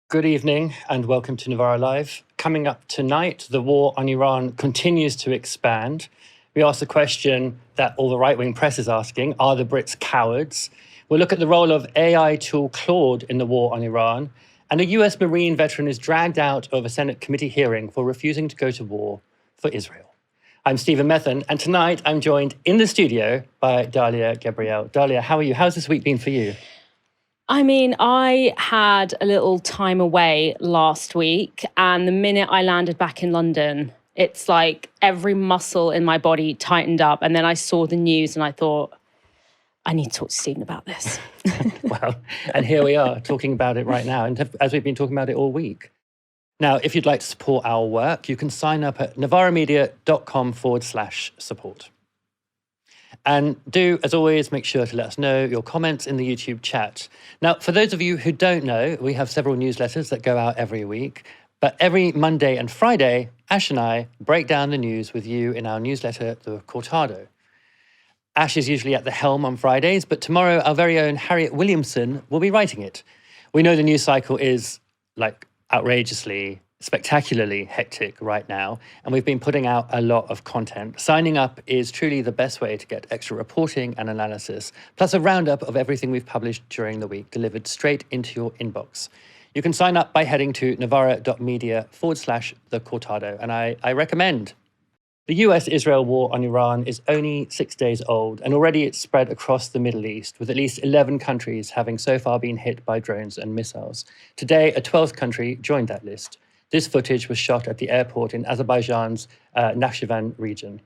Good evening and welcome to NovaraLIVE. Coming up tonight, the war on Iran continues to expand. We ask the question that all the right-wing press is asking, are the Brits cowards? We'll look at the role of AI tool Claude in the war on Iran. And a US Marine veteran is dragged out of a Senate committee hearing for refusing to go to war for Israel. I'm Stephen Methven, and tonight I'm joined in the studio by Dalia Gebrial. Dalia, how are you? How's this week been for you? I mean, I had a little time away last week, and the minute I landed back in London, it's like every muscle in my body tightened up. And then I saw the news and I thought, I need to talk to Stephen about this. Well, and here we are talking about it right now, and as we've been talking about it all week. Now, if you'd like to support our work, you can sign up at novaramedia.com/support. And do, as always, make sure to let us know your comments in the YouTube chat. Now, for those of you who don't know, we have several newsletters that go out every week. But every Monday and Friday, Ash and I break down the news with you in our newsletter, The Cortado. Ash is usually at the helm on Fridays, but tomorrow our very own Harriet Williamson will be writing it. We know the news cycle is outrageously, spectacularly hectic right now, and we've been putting out a lot of content. Signing up is truly the best way to get extra reporting and analysis, plus a roundup of everything we've published during the week, delivered straight into your inbox. You can sign up by heading to novara.media/The Cortado, and I recommend. The US-Israel war on Iran is only 6 days old, and already it's spread across the Middle East, with at least 11 countries having so far been hit by drones and missiles. Today, a 12th country joined that list. This footage was shot at the airport in Azerbaijan's Methven region.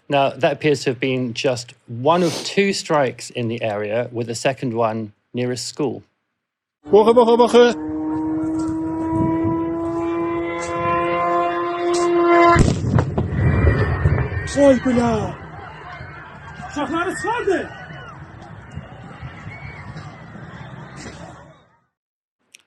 Now, that appears to have been just one of two strikes in the area, with the second one near a school.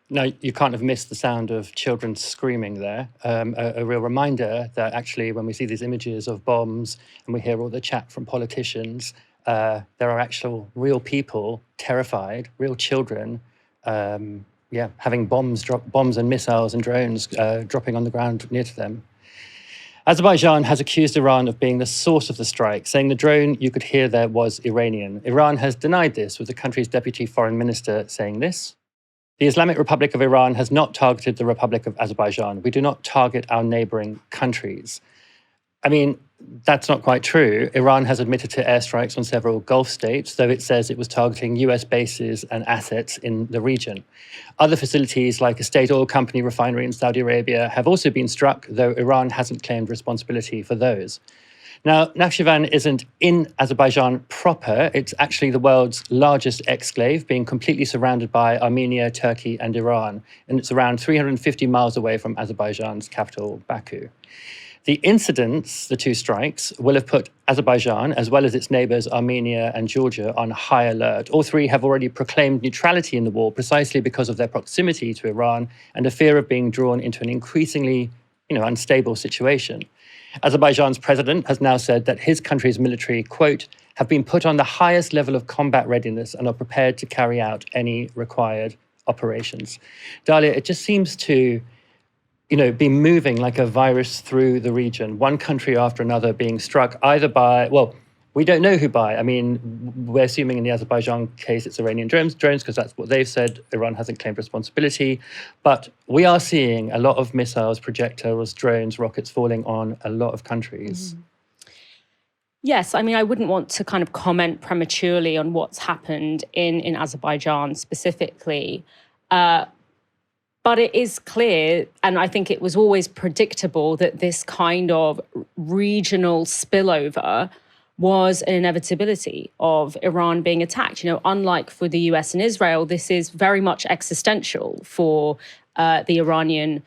Now, you can't have missed the sound of children screaming there. A real reminder that actually when we see these images of bombs and we hear all the chat from politicians, there are actual real people terrified, real children, having bombs and missiles and drones dropping on the ground near to them. Azerbaijan has accused Iran of being the source of the strike, saying the drone you could hear there was Iranian. Iran has denied this, with the country's deputy foreign minister saying this. The Islamic Republic of Iran has not targeted the Republic of Azerbaijan. We do not target our neighboring countries. I mean, that's not quite true. Iran has admitted to airstrikes on several Gulf states, though it says it was targeting US bases and assets in the region. Other facilities, like a state oil company refinery in Saudi Arabia, have also been struck, though Iran hasn't claimed responsibility for those. Now, Methven isn't in Azerbaijan proper. It's actually the world's largest exclave, being completely surrounded by Armenia, Turkey, and Iran. And it's around 350 miles away from Azerbaijan's capital, Baku. The incidents, the two strikes, will have put Azerbaijan, as well as its neighbors Armenia and Georgia, on high alert. All three have already proclaimed neutrality in the war precisely because of their proximity to Iran and a fear of being drawn into an increasingly unstable situation. Azerbaijan's president has now said that his country's military, quote, have been put on the highest level of combat readiness and are prepared to carry out any required operations. Dalia, it just seems to, be moving like a virus through the region, one country after another being struck either by, we don't know who by. I mean, we're assuming in the Azerbaijan case it's Iranian drones because that's what they've said. Iran hasn't claimed responsibility. But we are seeing a lot of missiles, projectiles, drones, rockets falling on a lot of countries. Mm. Yes, I mean, I wouldn't want to kind of comment prematurely on what's happened in Azerbaijan specifically. But it is clear, and I think it was always predictable, that this kind of regional spillover was an inevitability of Iran being attacked. Unlike for the US and Israel, this is very much existential for the Iranian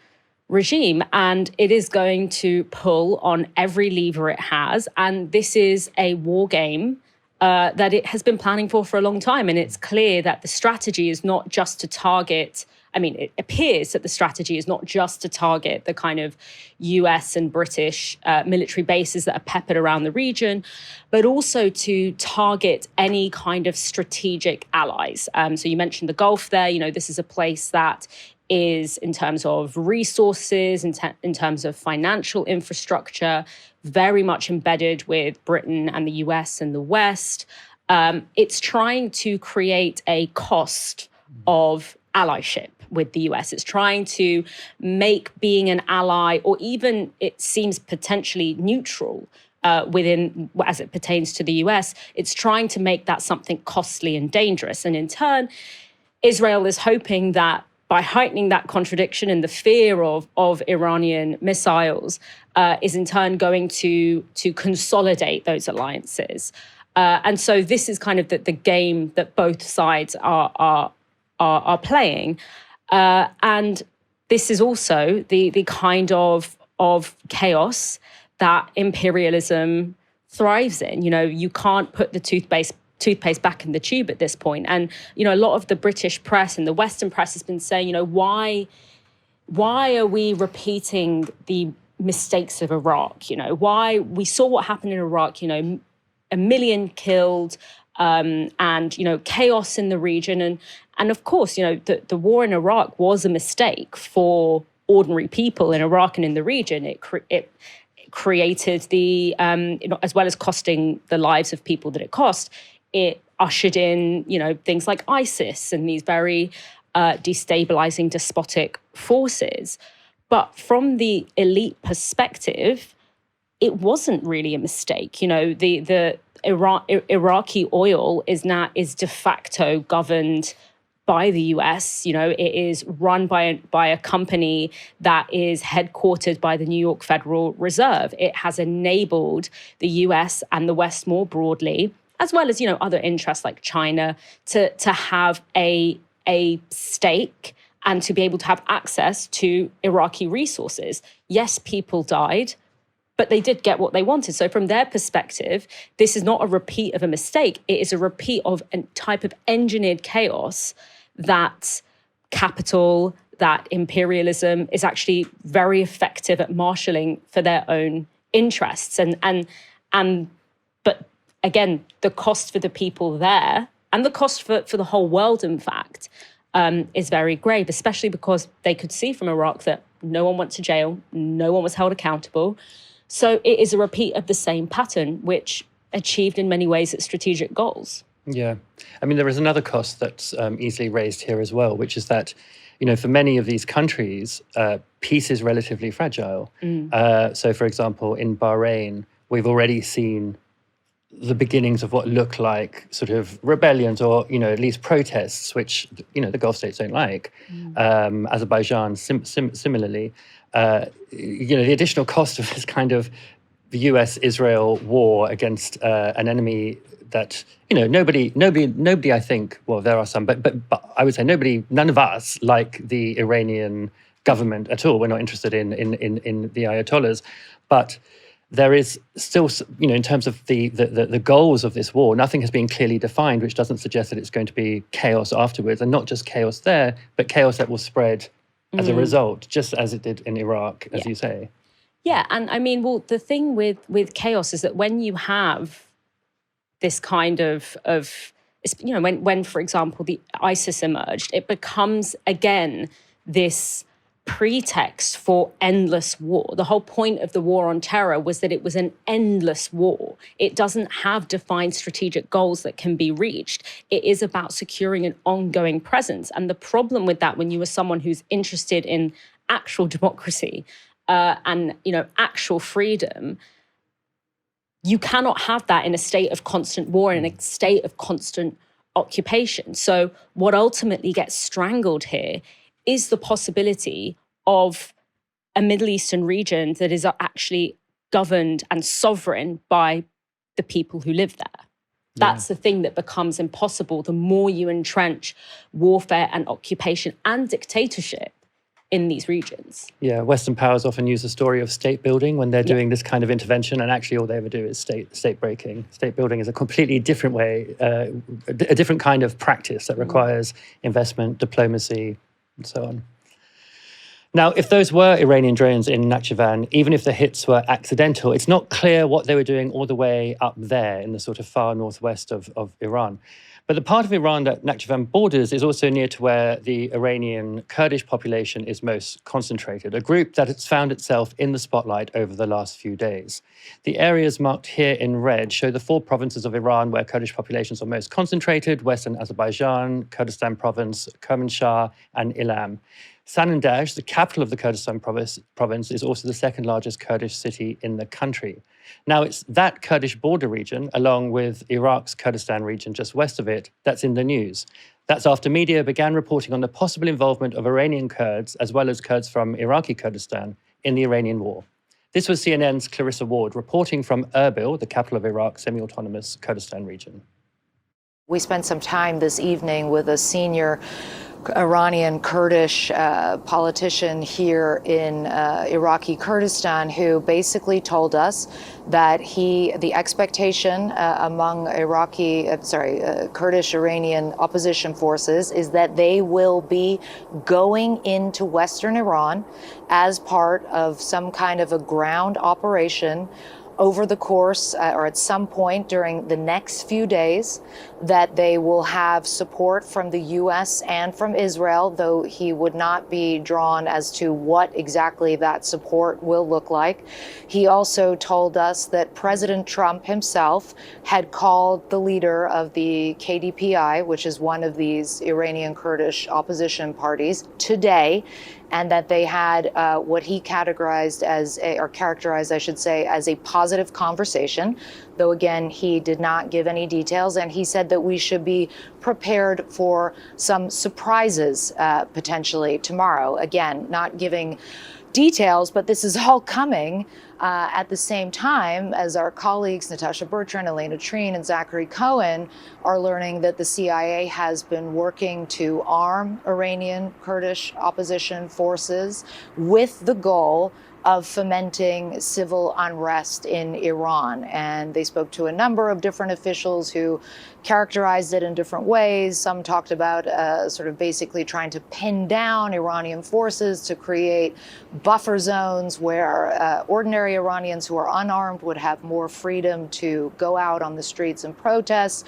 regime, and it is going to pull on every lever it has. And this is a war game that it has been planning for a long time. And it's clear that the strategy is not just to target, I mean, it appears that the strategy is not just to target the kind of US and British military bases that are peppered around the region, but also to target any kind of strategic allies. So you mentioned the Gulf there. You know, this is a place that is, in terms of resources, in terms of financial infrastructure, very much embedded with Britain and the US and the West. It's trying to create a cost of allyship with the US. It's trying to make being an ally, or even it seems potentially neutral within, as it pertains to the US, it's trying to make that something costly and dangerous. And in turn, Israel is hoping that by heightening that contradiction and the fear of Iranian missiles, is in turn going to consolidate those alliances. And so this is kind of the game that both sides are playing. And this is also the kind of chaos that imperialism thrives in. You know, you can't put the toothpaste back in the tube at this point. And, you know, a lot of the British press and the Western press has been saying, you know, why are we repeating the mistakes of Iraq? You know, why we saw what happened in Iraq, you know, 1 million killed, and, you know, chaos in the region. And of course, you know, the war in Iraq was a mistake for ordinary people in Iraq and in the region. It created the, you know, as well as costing the lives of people that it cost, it ushered in, you know, things like ISIS and these very destabilizing despotic forces. But from the elite perspective, it wasn't really a mistake. You know, the Iraqi oil is de facto governed by the US. You know, it is run by a company that is headquartered by the New York Federal Reserve. It has enabled the US and the West more broadly, as well as, you know, other interests like China, to have a stake and to be able to have access to Iraqi resources. Yes, people died, but they did get what they wanted. So from their perspective, this is not a repeat of a mistake. It is a repeat of a type of engineered chaos that capital, that imperialism is actually very effective at marshalling for their own interests. But again, the cost for the people there and the cost for the whole world, in fact, is very grave, especially because they could see from Iraq that no one went to jail, no one was held accountable. So it is a repeat of the same pattern, which achieved in many ways its strategic goals. Yeah. I mean, there is another cost that's easily raised here as well, which is that, you know, for many of these countries, peace is relatively fragile. So, for example, in Bahrain, we've already seen the beginnings of what look like sort of rebellions or, you know, at least protests, which, you know, the Gulf states don't like. Azerbaijan, similarly. You know, the additional cost of this kind of the US-Israel war against an enemy that, you know, nobody, I think, well, there are some, but I would say none of us like the Iranian government at all. We're not interested in the Ayatollahs, but there is still, you know, in terms of the goals of this war, nothing has been clearly defined, which doesn't suggest that it's going to be chaos afterwards, and not just chaos there, but chaos that will spread as a result, just as it did in Iraq, as you say. Yeah, and I mean, well, the thing with chaos is that when you have this kind of you know, when for example the ISIS emerged, it becomes again this pretext for endless war. The whole point of the war on terror was that it was an endless war. It doesn't have defined strategic goals that can be reached. It is about securing an ongoing presence. And the problem with that, when you are someone who's interested in actual democracy and, you know, actual freedom, you cannot have that in a state of constant war, in a state of constant occupation. So what ultimately gets strangled here is the possibility of a Middle Eastern region that is actually governed and sovereign by the people who live there. That's the thing that becomes impossible the more you entrench warfare and occupation and dictatorship in these regions. Yeah, Western powers often use the story of state building when they're doing this kind of intervention, and actually all they ever do is state breaking. State building is a completely different way, a different kind of practice that requires investment, diplomacy, and so on. Now, if those were Iranian drones in Nakhchivan, even if the hits were accidental, it's not clear what they were doing all the way up there in the sort of far northwest of Iran. But the part of Iran that Nakhchivan borders is also near to where the Iranian Kurdish population is most concentrated, a group that has found itself in the spotlight over the last few days. The areas marked here in red show the 4 provinces of Iran where Kurdish populations are most concentrated: Western Azerbaijan, Kurdistan province, Kermanshah, and Ilam. Sanandaj, the capital of the Kurdistan province, is also the second largest Kurdish city in the country. Now, it's that Kurdish border region, along with Iraq's Kurdistan region just west of it, that's in the news. That's after media began reporting on the possible involvement of Iranian Kurds, as well as Kurds from Iraqi Kurdistan, in the Iranian war. This was CNN's Clarissa Ward reporting from Erbil, the capital of Iraq's semi-autonomous Kurdistan region. We spent some time this evening with a senior Iranian Kurdish politician here in Iraqi Kurdistan, who basically told us that the expectation among Kurdish Iranian opposition forces is that they will be going into Western Iran as part of some kind of a ground operation over the course or at some point during the next few days, that they will have support from the U.S. and from Israel, though he would not be drawn as to what exactly that support will look like. He also told us that President Trump himself had called the leader of the KDPI, which is one of these Iranian Kurdish opposition parties, today, and that they had what he characterized, as a positive conversation, though again, he did not give any details, and he said that we should be prepared for some surprises potentially tomorrow. Again, not giving details, but this is all coming at the same time as our colleagues Natasha Bertrand, Elena Trine, and Zachary Cohen are learning that the CIA has been working to arm Iranian Kurdish opposition forces with the goal of fomenting civil unrest in Iran. And they spoke to a number of different officials who characterized it in different ways. Some talked about sort of basically trying to pin down Iranian forces to create buffer zones where ordinary Iranians who are unarmed would have more freedom to go out on the streets and protest.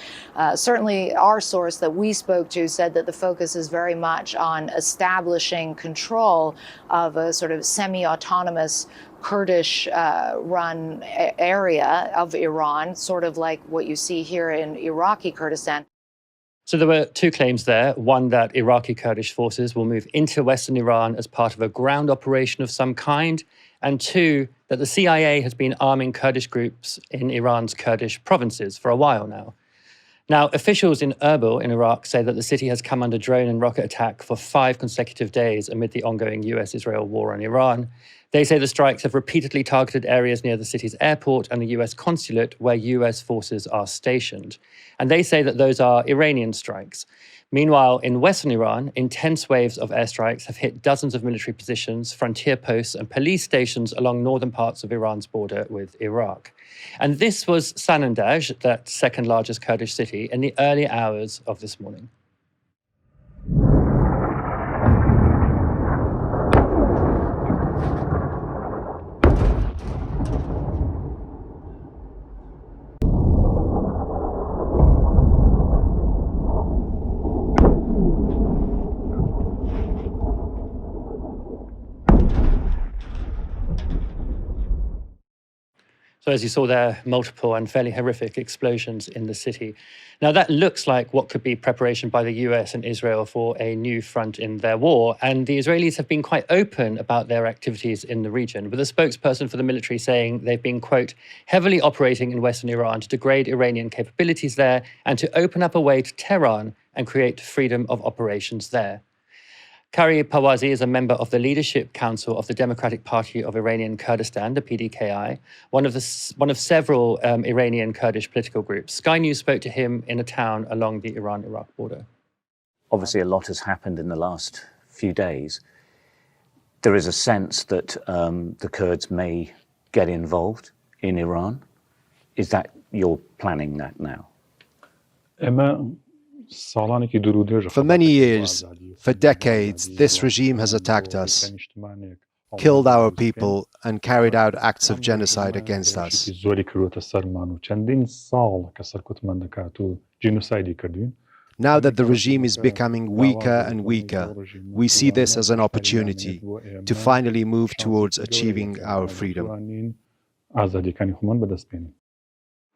Certainly our source that we spoke to said that the focus is very much on establishing control of a sort of semi-autonomous Kurdish run area of Iran, sort of like what you see here in Iraqi Kurdistan. So there were 2 claims there. One, that Iraqi Kurdish forces will move into Western Iran as part of a ground operation of some kind. And 2, that the CIA has been arming Kurdish groups in Iran's Kurdish provinces for a while now. Now, officials in Erbil in Iraq say that the city has come under drone and rocket attack for 5 consecutive days amid the ongoing US-Israel war on Iran. They say the strikes have repeatedly targeted areas near the city's airport and the US consulate where US forces are stationed. And they say that those are Iranian strikes. Meanwhile, in Western Iran, intense waves of airstrikes have hit dozens of military positions, frontier posts, and police stations along northern parts of Iran's border with Iraq. And this was Sanandaj, that second largest Kurdish city, in the early hours of this morning. So as you saw there, multiple and fairly horrific explosions in the city. Now that looks like what could be preparation by the US and Israel for a new front in their war. And the Israelis have been quite open about their activities in the region, with a spokesperson for the military saying they've been, quote, heavily operating in Western Iran to degrade Iranian capabilities there and to open up a way to Tehran and create freedom of operations there. Kari Pawazi is a member of the Leadership Council of the Democratic Party of Iranian Kurdistan, the PDKI, one of several Iranian Kurdish political groups. Sky News spoke to him in a town along the Iran-Iraq border. Obviously, a lot has happened in the last few days. there is a sense that the Kurds may get involved in Iran. Is that you're planning that now? For many years, for decades, this regime has attacked us, killed our people, and carried out acts of genocide against us. Now that the regime is becoming weaker and weaker, we see this as an opportunity to finally move towards achieving our freedom.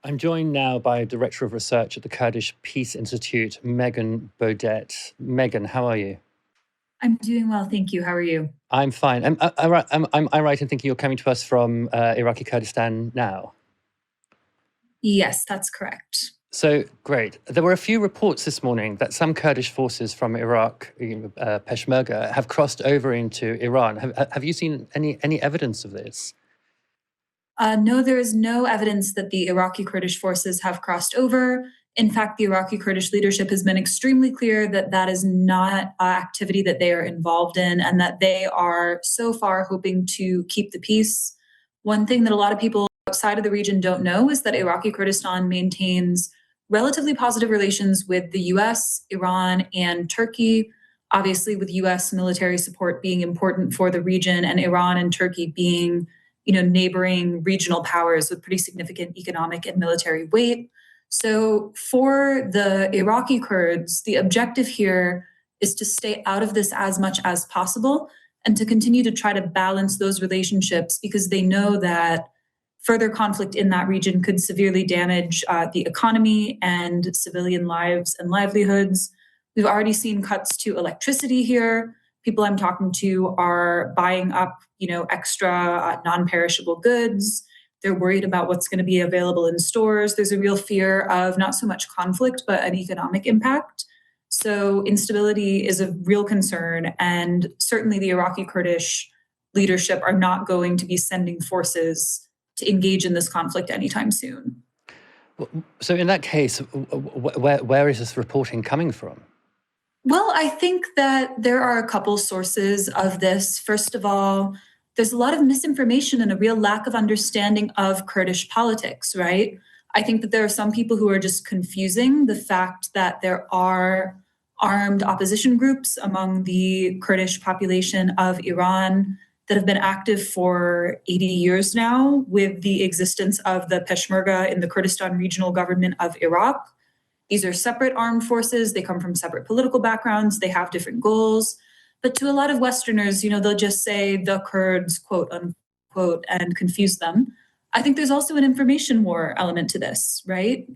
I'm joined now by Director of Research at the Kurdish Peace Institute, Meghan Bodette. Meghan, how are you? I'm doing well, thank you. How are you? I'm fine. Am I right in thinking you're coming to us from Iraqi Kurdistan now? Yes, that's correct. So, great. There were a few reports this morning that some Kurdish forces from Iraq, Peshmerga, have crossed over into Iran. Have you seen any evidence of this? No, there is no evidence that the Iraqi Kurdish forces have crossed over. In fact, the Iraqi Kurdish leadership has been extremely clear that that is not activity that they are involved in and that they are so far hoping to keep the peace. One thing that a lot of people outside of the region don't know is that Iraqi Kurdistan maintains relatively positive relations with the US, Iran, and Turkey, obviously with US military support being important for the region and Iran and Turkey being neighboring regional powers with pretty significant economic and military weight. So for the Iraqi Kurds, the objective here is to stay out of this as much as possible and to continue to try to balance those relationships because they know that further conflict in that region could severely damage the economy and civilian lives and livelihoods. We've already seen cuts to electricity here. People I'm talking to are buying up, extra non-perishable goods. They're worried about what's going to be available in stores. There's a real fear of not so much conflict, but an economic impact. So instability is a real concern. And certainly the Iraqi Kurdish leadership are not going to be sending forces to engage in this conflict anytime soon. So in that case, where is this reporting coming from? Well, I think that there are a couple sources of this. First of all, there's a lot of misinformation and a real lack of understanding of Kurdish politics, right? I think that there are some people who are just confusing the fact that there are armed opposition groups among the Kurdish population of Iran that have been active for 80 years now with the existence of the Peshmerga in the Kurdistan Regional Government of Iraq. These are separate armed forces. They come from separate political backgrounds. They have different goals. But to a lot of Westerners, they'll just say the Kurds, quote unquote, and confuse them. I think there's also an information war element to this, right?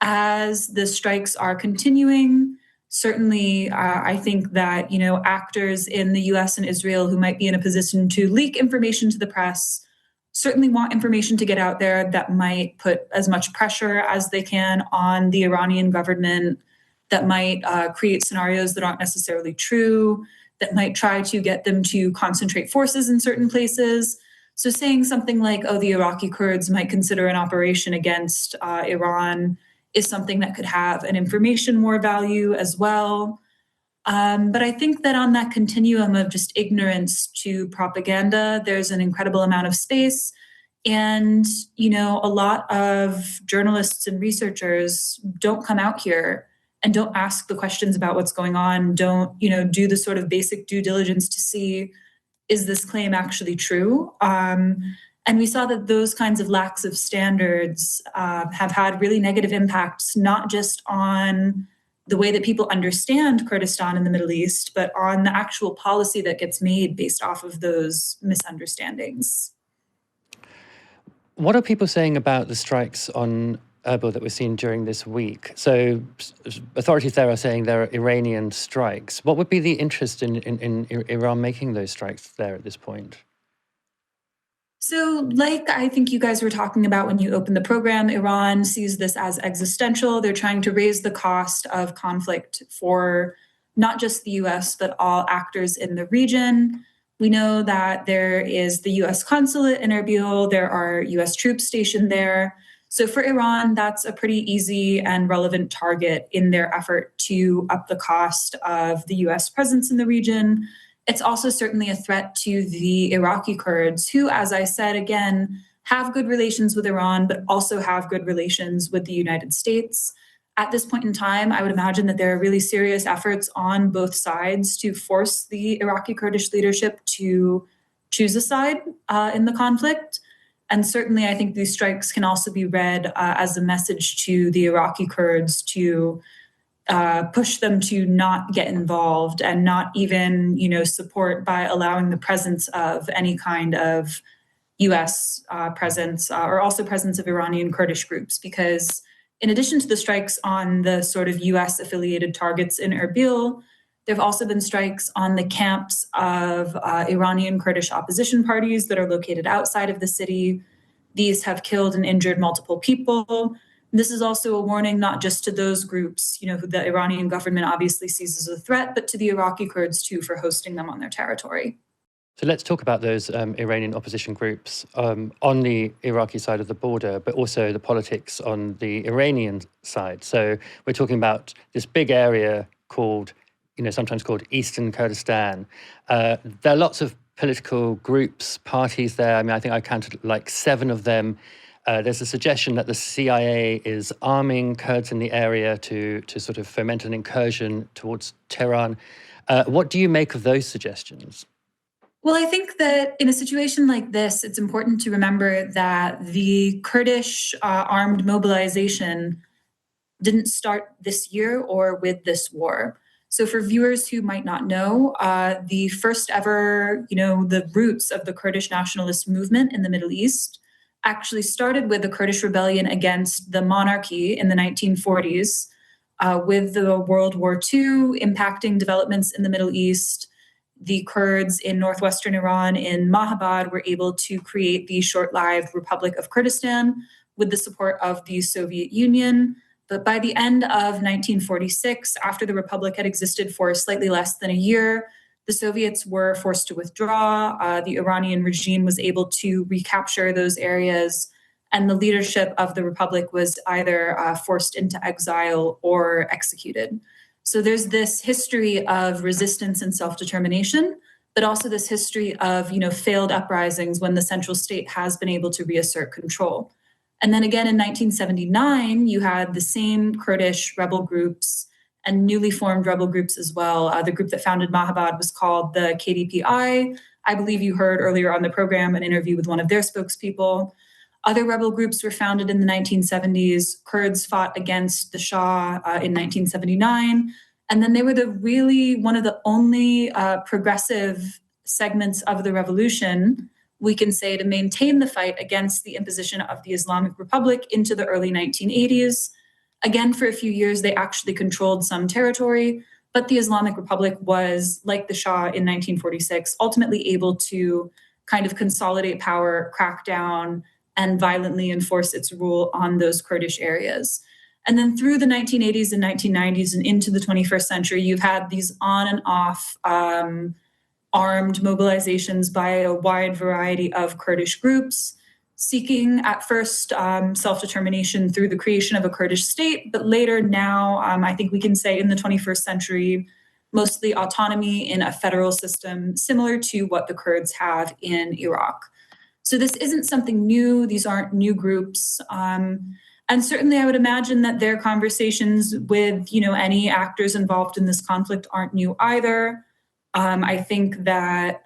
As the strikes are continuing, certainly I think that, actors in the US and Israel who might be in a position to leak information to the press certainly want information to get out there that might put as much pressure as they can on the Iranian government, that might create scenarios that aren't necessarily true, that might try to get them to concentrate forces in certain places. So saying something like, the Iraqi Kurds might consider an operation against Iran is something that could have an information war value as well. But I think that on that continuum of just ignorance to propaganda, there's an incredible amount of space. And, a lot of journalists and researchers don't come out here and don't ask the questions about what's going on, don't, do the sort of basic due diligence to see, is this claim actually true? And we saw that those kinds of lacks of standards have had really negative impacts, not just on the way that people understand Kurdistan in the Middle East, but on the actual policy that gets made based off of those misunderstandings. What are people saying about the strikes on Erbil that we're seeing during this week? So authorities there are saying they're Iranian strikes. What would be the interest in Iran making those strikes there at this point? So like I think you guys were talking about when you opened the program, Iran sees this as existential. They're trying to raise the cost of conflict for not just the US, but all actors in the region. We know that there is the US consulate in Erbil. There are US troops stationed there. So for Iran, that's a pretty easy and relevant target in their effort to up the cost of the US presence in the region it's also certainly a threat to the Iraqi Kurds, who, as I said, again, have good relations with Iran, but also have good relations with the United States. At this point in time, I would imagine that there are really serious efforts on both sides to force the Iraqi Kurdish leadership to choose a side in the conflict. And certainly, I think these strikes can also be read as a message to the Iraqi Kurds to push them to not get involved and not even, support by allowing the presence of any kind of U.S. presence or also presence of Iranian Kurdish groups. Because in addition to the strikes on the sort of U.S. affiliated targets in Erbil, there have also been strikes on the camps of Iranian Kurdish opposition parties that are located outside of the city. These have killed and injured multiple people. This is also a warning not just to those groups, who the Iranian government obviously sees as a threat, but to the Iraqi Kurds too for hosting them on their territory. So let's talk about those Iranian opposition groups on the Iraqi side of the border, but also the politics on the Iranian side. So we're talking about this big area called, sometimes called Eastern Kurdistan. There are lots of political groups, parties there. I mean, I think I counted like 7 of them. There's a suggestion that the CIA is arming Kurds in the area to sort of foment an incursion towards Tehran. What do you make of those suggestions? Well, I think that in a situation like this, it's important to remember that the Kurdish armed mobilization didn't start this year or with this war. So for viewers who might not know, the first ever, the roots of the Kurdish nationalist movement in the Middle East actually started with the Kurdish rebellion against the monarchy in the 1940s, with the World War II impacting developments in the Middle East. The Kurds in northwestern Iran in Mahabad were able to create the short-lived Republic of Kurdistan with the support of the Soviet Union. But by the end of 1946, after the Republic had existed for slightly less than a year, the Soviets were forced to withdraw. The Iranian regime was able to recapture those areas, and the leadership of the Republic was either forced into exile or executed. So there's this history of resistance and self-determination, but also this history of, failed uprisings when the central state has been able to reassert control. And then again in 1979, you had the same Kurdish rebel groups and newly formed rebel groups as well. The group that founded Mahabad was called the KDPI. I believe you heard earlier on the program an interview with one of their spokespeople. Other rebel groups were founded in the 1970s. Kurds fought against the Shah in 1979. And then they were one of the only progressive segments of the revolution, we can say, to maintain the fight against the imposition of the Islamic Republic into the early 1980s. Again, for a few years, they actually controlled some territory, but the Islamic Republic was, like the Shah in 1946, ultimately able to kind of consolidate power, crack down, and violently enforce its rule on those Kurdish areas. And then through the 1980s and 1990s and into the 21st century, you've had these on and off armed mobilizations by a wide variety of Kurdish groups, seeking at first self-determination through the creation of a Kurdish state, but later now, I think we can say in the 21st century, mostly autonomy in a federal system similar to what the Kurds have in Iraq. So this isn't something new. These aren't new groups. And certainly I would imagine that their conversations with, any actors involved in this conflict aren't new either. I think that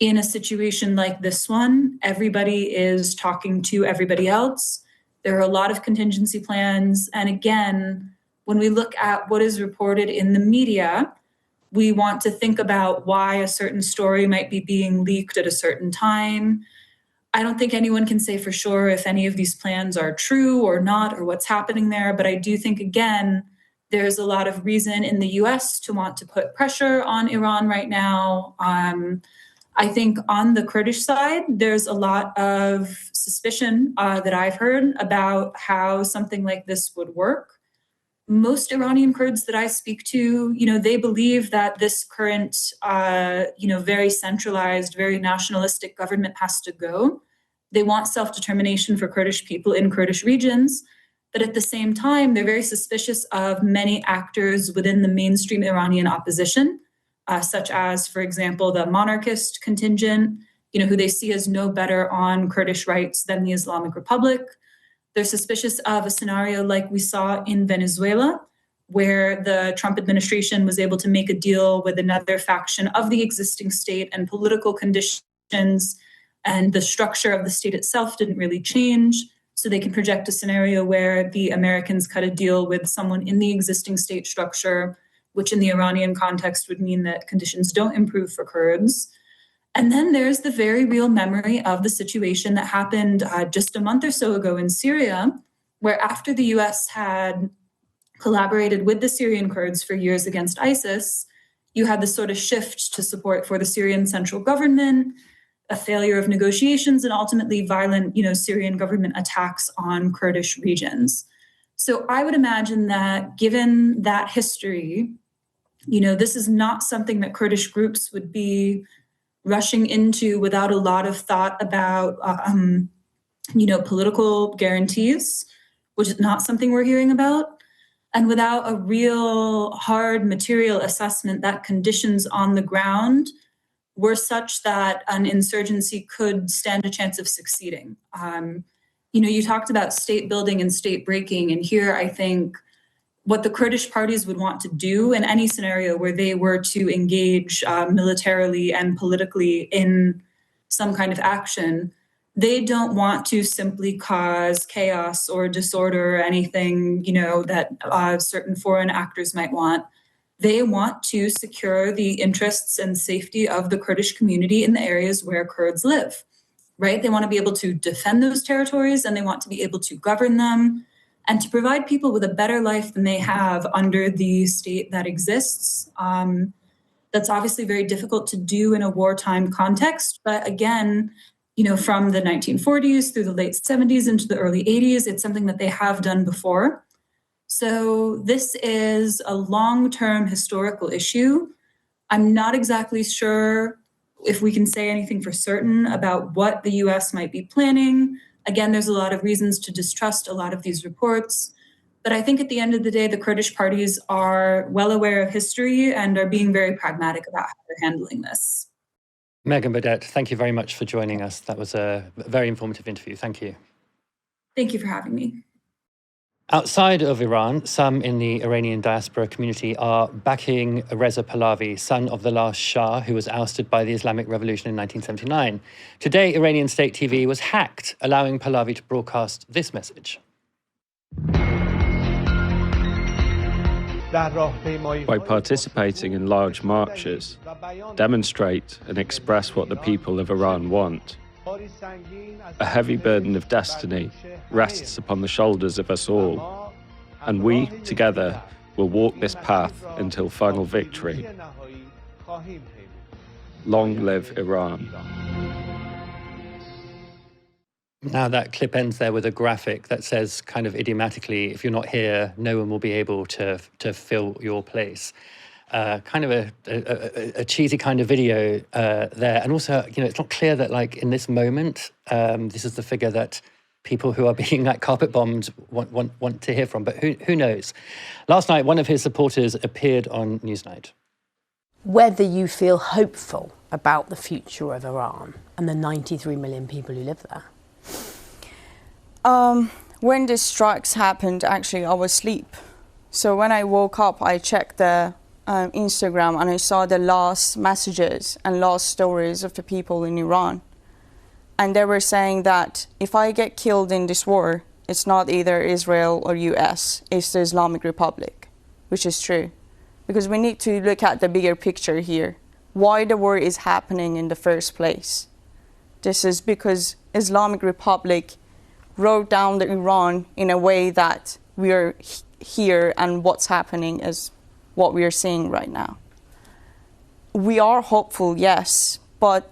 in a situation like this one, everybody is talking to everybody else. There are a lot of contingency plans. And again, when we look at what is reported in the media, we want to think about why a certain story might be being leaked at a certain time. I don't think anyone can say for sure if any of these plans are true or not, or what's happening there. But I do think, again, there's a lot of reason in the US to want to put pressure on Iran right now. I think on the Kurdish side, there's a lot of suspicion that I've heard about how something like this would work. Most Iranian Kurds that I speak to, they believe that this current, very centralized, very nationalistic government has to go. They want self-determination for Kurdish people in Kurdish regions. But at the same time, they're very suspicious of many actors within the mainstream Iranian opposition, such as, for example, the monarchist contingent, who they see as no better on Kurdish rights than the Islamic Republic. They're suspicious of a scenario like we saw in Venezuela, where the Trump administration was able to make a deal with another faction of the existing state, and political conditions and the structure of the state itself didn't really change. So they can project a scenario where the Americans cut a deal with someone in the existing state structure, which in the Iranian context would mean that conditions don't improve for Kurds. And then there's the very real memory of the situation that happened just a month or so ago in Syria, where after the US had collaborated with the Syrian Kurds for years against ISIS, you had this sort of shift to support for the Syrian central government, a failure of negotiations, and ultimately violent, Syrian government attacks on Kurdish regions. So I would imagine that given that history, this is not something that Kurdish groups would be rushing into without a lot of thought about, political guarantees, which is not something we're hearing about, and without a real hard material assessment that conditions on the ground were such that an insurgency could stand a chance of succeeding. You talked about state building and state breaking, and here I think what the Kurdish parties would want to do in any scenario where they were to engage militarily and politically in some kind of action, they don't want to simply cause chaos or disorder or anything, that certain foreign actors might want. They want to secure the interests and safety of the Kurdish community in the areas where Kurds live, right? They want to be able to defend those territories, and they want to be able to govern them and to provide people with a better life than they have under the state that exists. That's obviously very difficult to do in a wartime context. But again, from the 1940s through the late 70s into the early 80s, it's something that they have done before. So this is a long-term historical issue. I'm not exactly sure if we can say anything for certain about what the US might be planning. Again, there's a lot of reasons to distrust a lot of these reports. But I think at the end of the day, the Kurdish parties are well aware of history and are being very pragmatic about how they're handling this. Meghan, Bodette, thank you very much for joining us. That was a very informative interview. Thank you. Thank you for having me. Outside of Iran, some in the Iranian diaspora community are backing Reza Pahlavi, son of the last Shah, who was ousted by the Islamic Revolution in 1979. Today, Iranian state TV was hacked, allowing Pahlavi to broadcast this message. By participating in large marches, demonstrate and express what the people of Iran want. A heavy burden of destiny rests upon the shoulders of us all, and we, together, will walk this path until final victory. Long live Iran. Now that clip ends there with a graphic that says kind of idiomatically, if you're not here, no one will be able to fill your place. Kind of a cheesy kind of video there. And also, it's not clear that like in this moment, this is the figure that people who are being like carpet bombed want to hear from, but who knows? Last night, one of his supporters appeared on Newsnight. Whether you feel hopeful about the future of Iran and the 93 million people who live there. When the strikes happened, actually, I was asleep. So when I woke up, I checked the Instagram and I saw the last messages and last stories of the people in Iran. And they were saying that if I get killed in this war, it's not either Israel or US, it's the Islamic Republic, which is true. Because we need to look at the bigger picture here. Why the war is happening in the first place. This is because Islamic Republic wrote down the Iran in a way that we are here and what's happening is what we are seeing right now. We are hopeful, yes, but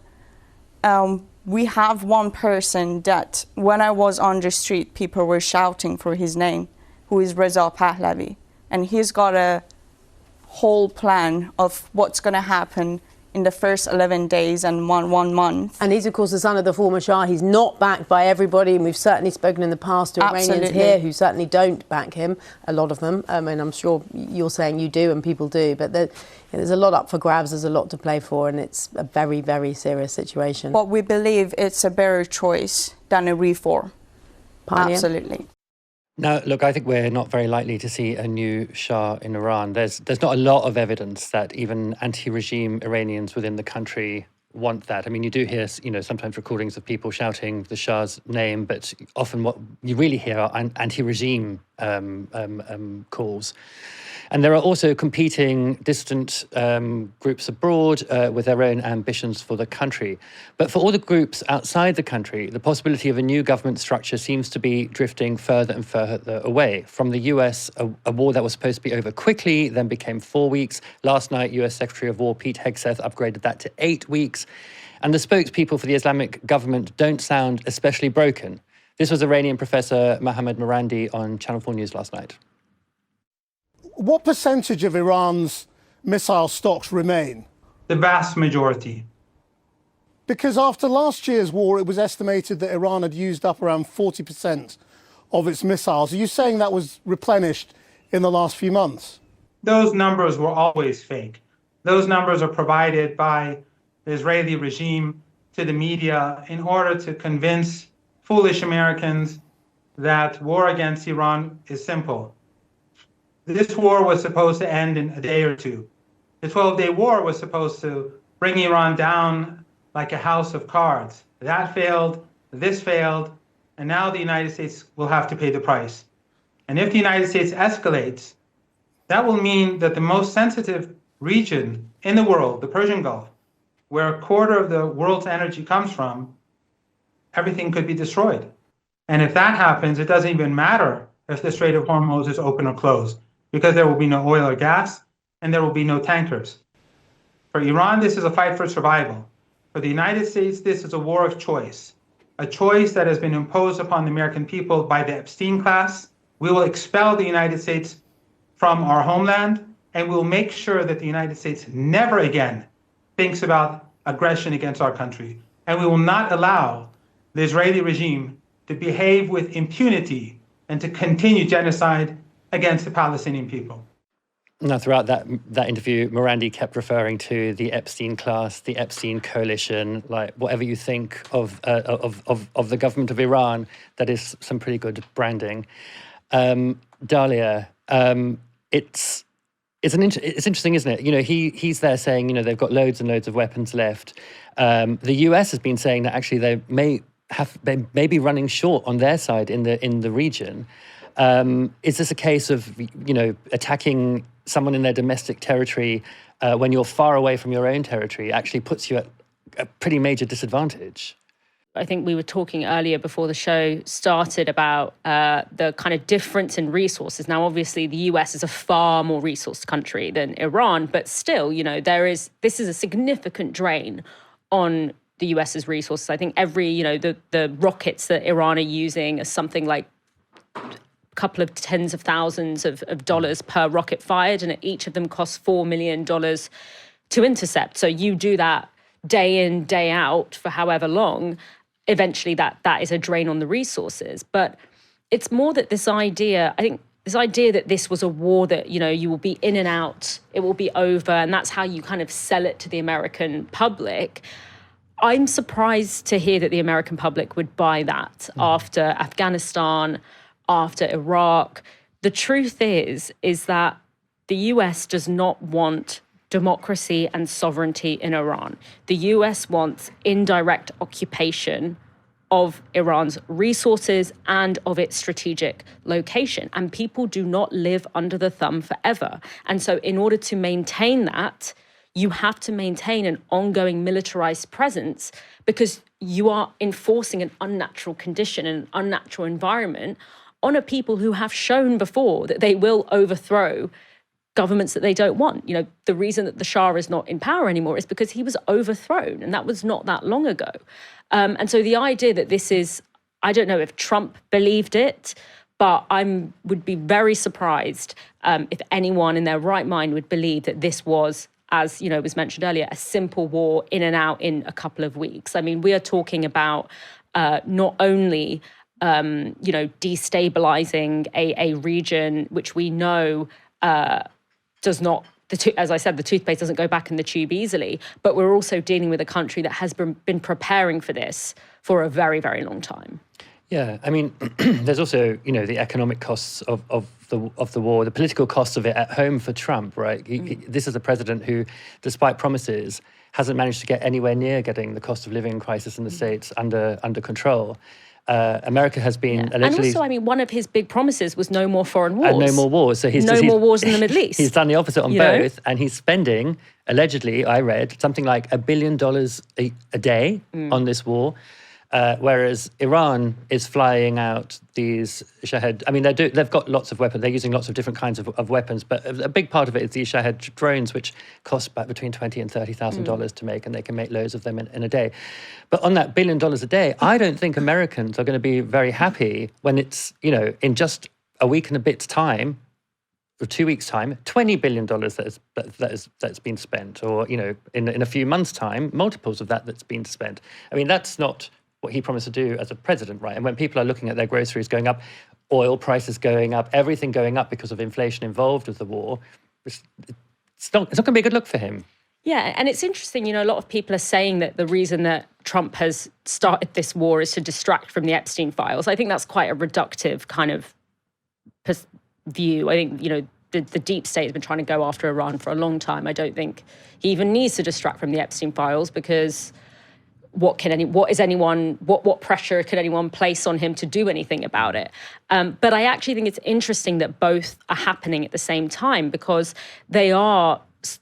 we have one person that when I was on the street, people were shouting for his name, who is Reza Pahlavi. And he's got a whole plan of what's going to happen in the first 11 days and one month. And he's, of course, the son of the former Shah. He's not backed by everybody, and we've certainly spoken in the past to Iranians here who certainly don't back him, a lot of them. And I'm sure you're saying you do and people do, but there's a lot up for grabs, there's a lot to play for, and it's a very, very serious situation. But we believe it's a better choice than a reform. Pioneer? Absolutely. Now, look, I think we're not very likely to see a new Shah in Iran. There's not a lot of evidence that even anti-regime Iranians within the country want that. I mean, you do hear, sometimes recordings of people shouting the Shah's name, but often what you really hear are anti-regime calls. And there are also competing dissident groups abroad with their own ambitions for the country. But for all the groups outside the country, the possibility of a new government structure seems to be drifting further and further away. From the US, a war that was supposed to be over quickly, then became 4 weeks. Last night, US Secretary of War Pete Hegseth upgraded that to 8 weeks. And the spokespeople for the Islamic government don't sound especially broken. This was Iranian professor Mohammad Morandi on Channel 4 News last night. What percentage of Iran's missile stocks remain? The vast majority. Because after last year's war, it was estimated that Iran had used up around 40% of its missiles. Are you saying that was replenished in the last few months? Those numbers were always fake. Those numbers are provided by the Israeli regime to the media in order to convince foolish Americans that war against Iran is simple. This war was supposed to end in a day or two. The 12-day war was supposed to bring Iran down like a house of cards. That failed, this failed, and now the United States will have to pay the price. And if the United States escalates, that will mean that the most sensitive region in the world, the Persian Gulf, where a quarter of the world's energy comes from, everything could be destroyed. And if that happens, it doesn't even matter if the Strait of Hormuz is open or closed, because there will be no oil or gas, and there will be no tankers. For Iran, this is a fight for survival. For the United States, this is a war of choice, a choice that has been imposed upon the American people by the Epstein class. We will expel the United States from our homeland, and we'll make sure that the United States never again thinks about aggression against our country. And we will not allow the Israeli regime to behave with impunity and to continue genocide against the Palestinian people. Now, throughout that interview, Morandi kept referring to the Epstein class, the Epstein coalition, like whatever you think of the government of Iran, that is some pretty good branding. Dalia, it's interesting, isn't it? He's there saying, they've got loads and loads of weapons left. The US has been saying that actually they may be running short on their side in the region. Is this a case of, attacking someone in their domestic territory when you're far away from your own territory actually puts you at a pretty major disadvantage? I think we were talking earlier before the show started about the kind of difference in resources. Now, obviously, the US is a far more resourced country than Iran, but still, this is a significant drain on the US's resources. I think the rockets that Iran are using are something like couple of tens of thousands of dollars per rocket fired, and each of them costs $4 million to intercept. So you do that day in, day out for however long, eventually that is a drain on the resources. But it's more that this idea that this was a war that, you will be in and out, it will be over, and that's how you kind of sell it to the American public. I'm surprised to hear that the American public would buy that after Afghanistan, after Iraq. The truth is that the US does not want democracy and sovereignty in Iran. The US wants indirect occupation of Iran's resources and of its strategic location. And people do not live under the thumb forever. And so in order to maintain that, you have to maintain an ongoing militarized presence, because you are enforcing an unnatural condition and an unnatural environment on a people who have shown before that they will overthrow governments that they don't want. The reason that the Shah is not in power anymore is because he was overthrown, and that was not that long ago. And so the idea that this is, I don't know if Trump believed it, but would be very surprised if anyone in their right mind would believe that this was as was mentioned earlier, a simple war in and out in a couple of weeks. I mean, we are talking about not only destabilizing a region which we know does not, as I said, the toothpaste doesn't go back in the tube easily, but we're also dealing with a country that has been preparing for this for a very, very long time. Yeah, I mean, there's also, the economic costs of the war, the political costs of it at home for Trump, right? This is a president who, despite promises, hasn't managed to get anywhere near getting the cost of living crisis in the States under control. America has been allegedly... And also, I mean, one of his big promises was no more foreign wars. And no more wars. So he's more wars in the Middle East. He's done the opposite on both, and he's spending, allegedly, I read, something like $1 billion a day on this war. Whereas Iran is flying out these Shahed. I mean, they've got lots of weapons. They're using lots of different kinds of weapons, but a big part of it is these Shahed drones, which cost back between $20,000 and $30,000 to make, and they can make loads of them in a day. But on that $1 billion a day, I don't think Americans are going to be very happy when it's, in just a week and a bit's time, or 2 weeks' time, $20 billion that's been spent, or in a few months' time, multiples of that's been spent. I mean, that's not what he promised to do as a president, right? And when people are looking at their groceries going up, oil prices going up, everything going up because of inflation involved with the war, it's not going to be a good look for him. Yeah, and it's interesting, a lot of people are saying that the reason that Trump has started this war is to distract from the Epstein files. I think that's quite a reductive kind of view. I think, the deep state has been trying to go after Iran for a long time. I don't think he even needs to distract from the Epstein files, because what pressure could anyone place on him to do anything about it? But I actually think it's interesting that both are happening at the same time, because they are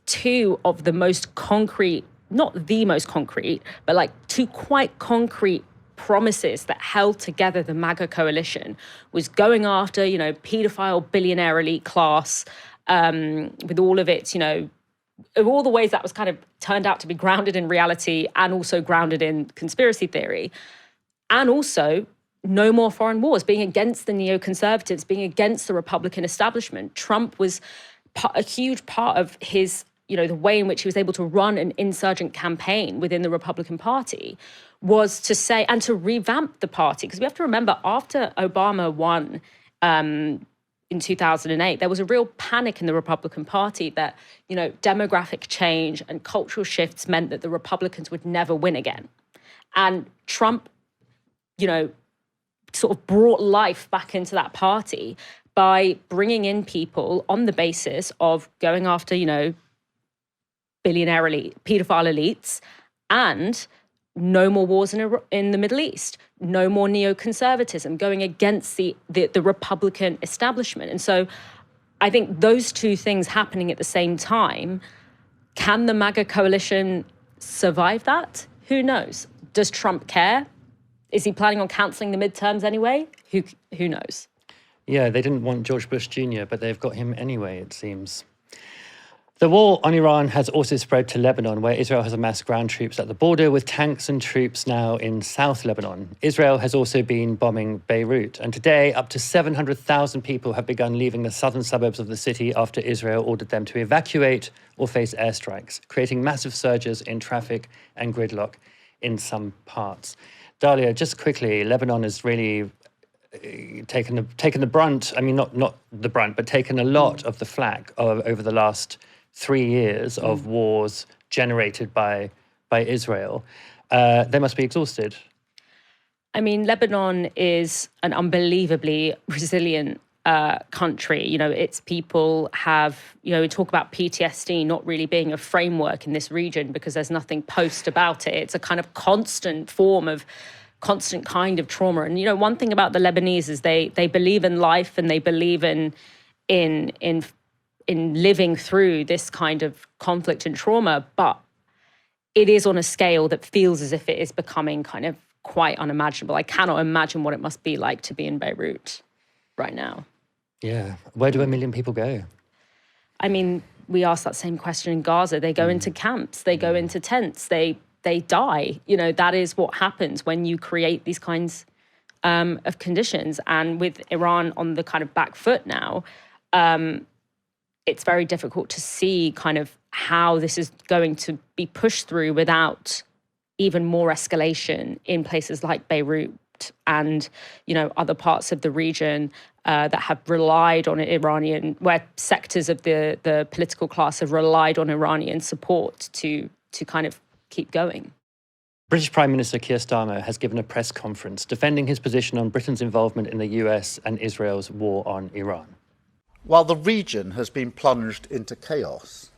two of the most concrete, not the most concrete, but like two quite concrete promises that held together the MAGA coalition, was going after, paedophile billionaire elite class, with all of its, of all the ways that was kind of turned out to be grounded in reality and also grounded in conspiracy theory. And also no more foreign wars, being against the neoconservatives, being against the Republican establishment. Trump was a huge part of his, the way in which he was able to run an insurgent campaign within the Republican Party was to say, and to revamp the party. Because we have to remember, after Obama won in 2008, there was a real panic in the Republican Party that, demographic change and cultural shifts meant that the Republicans would never win again. And Trump, sort of brought life back into that party by bringing in people on the basis of going after, billionaire elite, pedophile elites, and no more wars in the Middle East, no more neoconservatism, going against the Republican establishment. And so I think those two things happening at the same time, can the MAGA coalition survive that? Who knows? Does Trump care? Is he planning on cancelling the midterms anyway? Who knows? Yeah, they didn't want George Bush Jr., but they've got him anyway, it seems. The war on Iran has also spread to Lebanon, where Israel has amassed ground troops at the border, with tanks and troops now in South Lebanon. Israel has also been bombing Beirut, and today up to 700,000 people have begun leaving the southern suburbs of the city after Israel ordered them to evacuate or face airstrikes, creating massive surges in traffic and gridlock in some parts. Dalia, just quickly, Lebanon has really taken the brunt, I mean, not the brunt, but taken a lot of the flack over the last 3 years of wars generated by Israel. They must be exhausted. I mean, Lebanon is an unbelievably resilient country. Its people have, we talk about PTSD not really being a framework in this region because there's nothing post about it. It's a kind of constant kind of trauma. And, one thing about the Lebanese is they believe in life, and they believe in living through this kind of conflict and trauma, but it is on a scale that feels as if it is becoming kind of quite unimaginable. I cannot imagine what it must be like to be in Beirut right now. Yeah. Where do 1 million people go? I mean, we asked that same question in Gaza. They go into camps, they go into tents, they die. That is what happens when you create these kinds of conditions. And with Iran on the kind of back foot now, it's very difficult to see kind of how this is going to be pushed through without even more escalation in places like Beirut and, other parts of the region that have relied on where sectors of the political class have relied on Iranian support to kind of keep going. British Prime Minister Keir Starmer has given a press conference defending his position on Britain's involvement in the US and Israel's war on Iran. While the region has been plunged into chaos,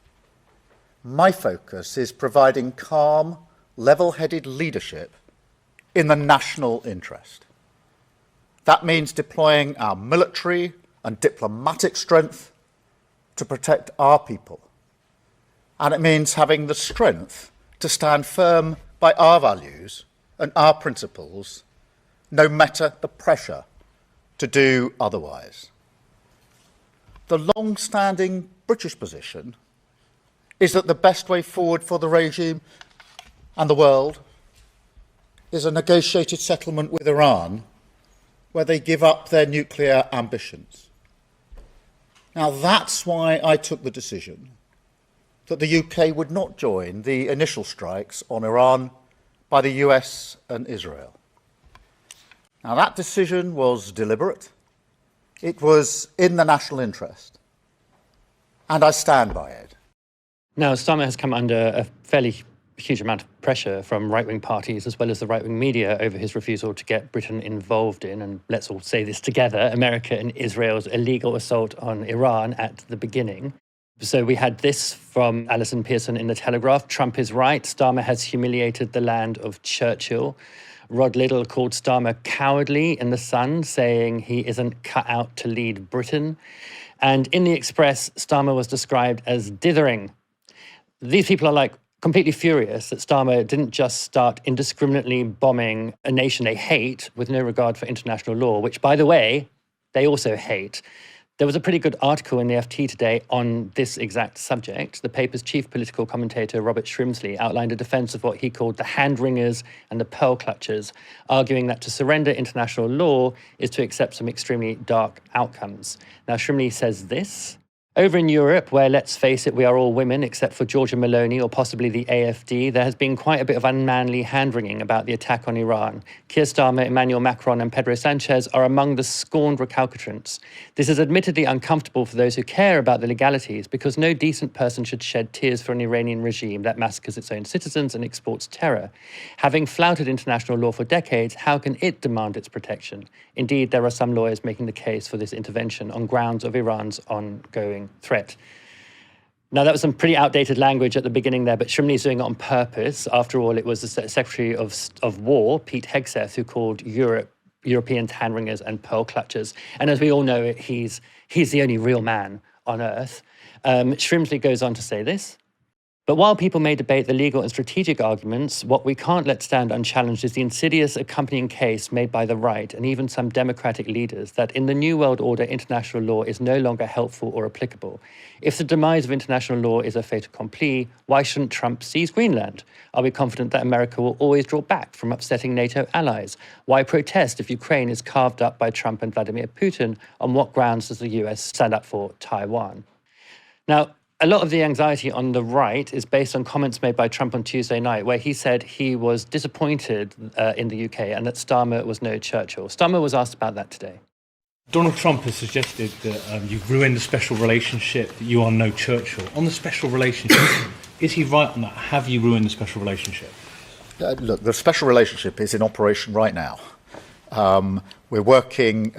my focus is providing calm, level-headed leadership in the national interest. That means deploying our military and diplomatic strength to protect our people. And it means having the strength to stand firm by our values and our principles, no matter the pressure to do otherwise. The long-standing British position is that the best way forward for the regime and the world is a negotiated settlement with Iran where they give up their nuclear ambitions. Now, that's why I took the decision that the UK would not join the initial strikes on Iran by the US and Israel. Now, that decision was deliberate. It was in the national interest, and I stand by it. Now, Starmer has come under a fairly huge amount of pressure from right-wing parties as well as the right-wing media over his refusal to get Britain involved in, and let's all say this together, America and Israel's illegal assault on Iran at the beginning. So we had this from Alison Pearson in The Telegraph. Trump is right. Starmer has humiliated the land of Churchill. Rod Liddell called Starmer cowardly in The Sun, saying he isn't cut out to lead Britain. And in The Express, Starmer was described as dithering. These people are completely furious that Starmer didn't just start indiscriminately bombing a nation they hate with no regard for international law, which, by the way, they also hate. There was a pretty good article in the FT today on this exact subject. The paper's chief political commentator, Robert Shrimsley, outlined a defense of what he called the hand-wringers and the pearl clutchers, arguing that to surrender international law is to accept some extremely dark outcomes. Now, Shrimsley says this: over in Europe, where, let's face it, we are all women except for Giorgia Meloni or possibly the AfD, there has been quite a bit of unmanly hand-wringing about the attack on Iran. Keir Starmer, Emmanuel Macron and Pedro Sanchez are among the scorned recalcitrants. This is admittedly uncomfortable for those who care about the legalities, because no decent person should shed tears for an Iranian regime that massacres its own citizens and exports terror. Having flouted international law for decades, how can it demand its protection? Indeed, there are some lawyers making the case for this intervention on grounds of Iran's ongoing threat. Now, that was some pretty outdated language at the beginning there, but Shrimley's doing it on purpose. After all, it was the Secretary of War, Pete Hegseth, who called Europeans hand-wringers and pearl clutchers. And as we all know, he's the only real man on earth. Shrimley goes on to say this: but while people may debate the legal and strategic arguments, what we can't let stand unchallenged is the insidious accompanying case made by the right and even some democratic leaders that in the New World Order, international law is no longer helpful or applicable. If the demise of international law is a fait accompli, why shouldn't Trump seize Greenland? Are we confident that America will always draw back from upsetting NATO allies? Why protest if Ukraine is carved up by Trump and Vladimir Putin? On what grounds does the US stand up for Taiwan? Now, a lot of the anxiety on the right is based on comments made by Trump on Tuesday night, where he said he was disappointed in the UK and that Starmer was no Churchill. Starmer was asked about that today. Donald Trump has suggested that you've ruined the special relationship, that you are no Churchill. On the special relationship, is he right on that? Have you ruined the special relationship? Look, the special relationship is in operation right now. We're working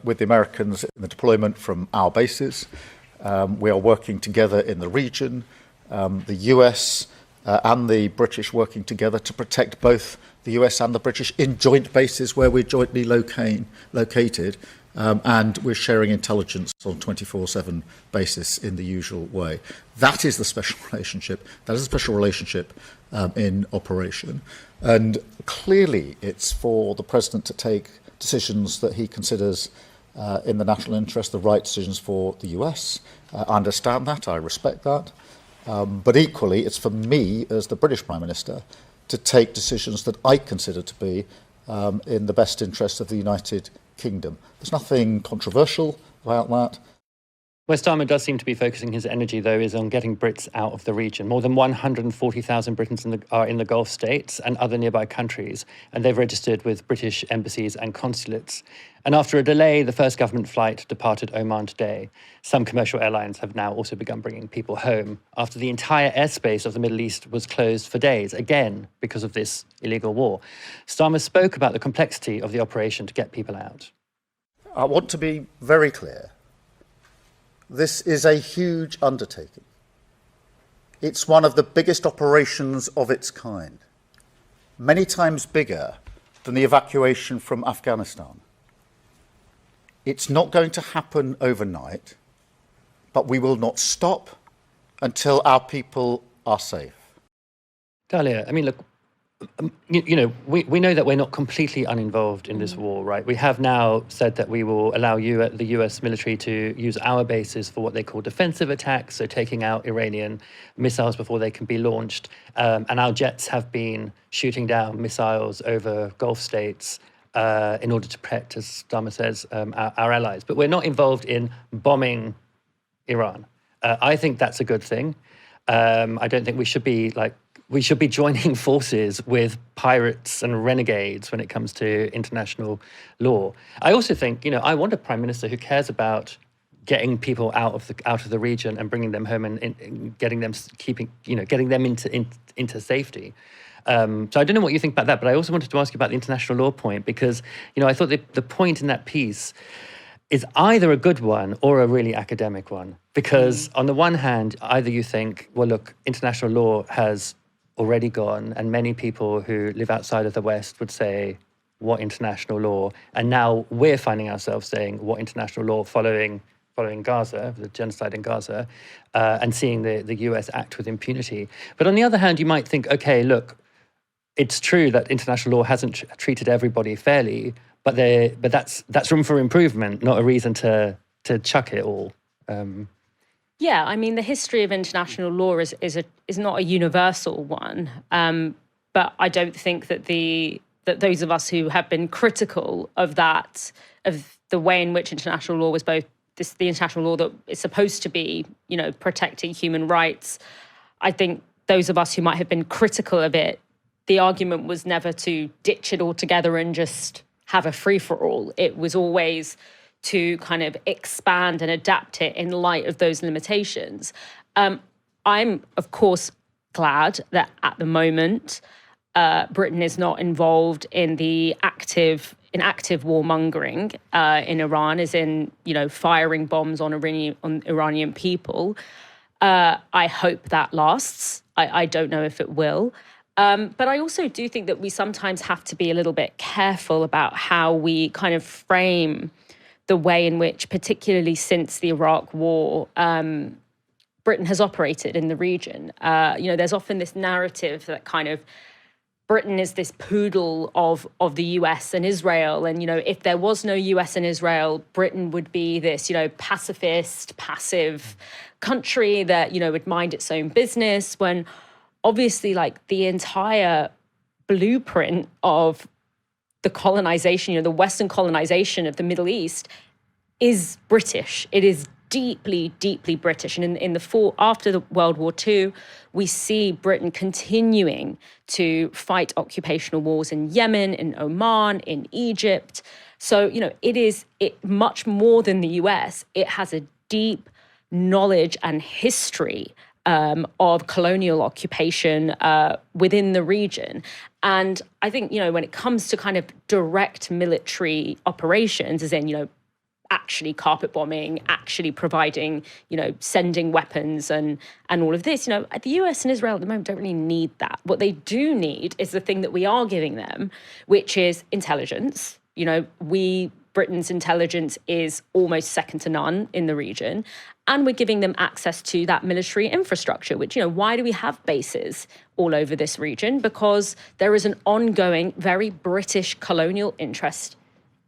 with the Americans in the deployment from our bases. We are working together in the region, the US and the British working together to protect both the US and the British in joint bases where we're jointly located, and we're sharing intelligence on a 24/7 basis in the usual way. That is the special relationship. That is a special relationship in operation. And clearly it's for the President to take decisions that he considers in the national interest, the right decisions for the US. I understand that, I respect that. But equally, it's for me, as the British Prime Minister, to take decisions that I consider to be in the best interest of the United Kingdom. There's nothing controversial about that. Where Starmer does seem to be focusing his energy, though, is on getting Brits out of the region. More than 140,000 Britons are in the Gulf states and other nearby countries, and they've registered with British embassies and consulates. And after a delay, the first government flight departed Oman today. Some commercial airlines have now also begun bringing people home after the entire airspace of the Middle East was closed for days, again, because of this illegal war. Starmer spoke about the complexity of the operation to get people out. I want to be very clear. This is a huge undertaking. It's one of the biggest operations of its kind, many times bigger than the evacuation from Afghanistan. It's not going to happen overnight, but we will not stop until our people are safe. Dalia, I mean, look, we know that we're not completely uninvolved in this war, right? We have now said that we will allow the US military to use our bases for what they call defensive attacks, so taking out Iranian missiles before they can be launched. And our jets have been shooting down missiles over Gulf states in order to protect, as Starmer says, our allies. But we're not involved in bombing Iran. I think that's a good thing. I don't think we should be joining forces with pirates and renegades when it comes to international law. I also think, I want a prime minister who cares about getting people out of the region and bringing them home and getting them into safety. So I don't know what you think about that, but I also wanted to ask you about the international law point because, I thought the point in that piece is either a good one or a really academic one. Because on the one hand, either you think, well, look, international law has already gone, and many people who live outside of the West would say, what international law? And now we're finding ourselves saying, what international law following Gaza, the genocide in Gaza, and seeing the US act with impunity. But on the other hand, you might think, okay, look, it's true that international law hasn't treated everybody fairly, but that's room for improvement, not a reason to chuck it all. Yeah, I mean, the history of international law is not a universal one, but I don't think that that those of us who have been critical of the way in which international law was both the international law that is supposed to be, protecting human rights. I think those of us who might have been critical of it, the argument was never to ditch it altogether and just have a free-for-all. It was always to kind of expand and adapt it in light of those limitations. I'm, of course, glad that at the moment Britain is not involved in the active warmongering in Iran, as in, firing bombs on Iranian people. I hope that lasts. I don't know if it will. But I also do think that we sometimes have to be a little bit careful about how we kind of frame the way in which, particularly since the Iraq War, Britain has operated in the region. There's often this narrative that kind of Britain is this poodle of the US and Israel. And, if there was no US and Israel, Britain would be this, pacifist, passive country that, would mind its own business, when obviously, the entire blueprint of the colonization, the Western colonization of the Middle East is British. It is deeply, deeply British. And after the World War II, we see Britain continuing to fight occupational wars in Yemen, in Oman, in Egypt. So, it much more than the US. It has a deep knowledge and history of colonial occupation within the region. And I think, when it comes to kind of direct military operations, as in, actually carpet bombing, actually providing, sending weapons and all of this, the US and Israel at the moment don't really need that. What they do need is the thing that we are giving them, which is intelligence. Britain's intelligence is almost second to none in the region. And we're giving them access to that military infrastructure, which, why do we have bases all over this region? Because there is an ongoing, very British colonial interest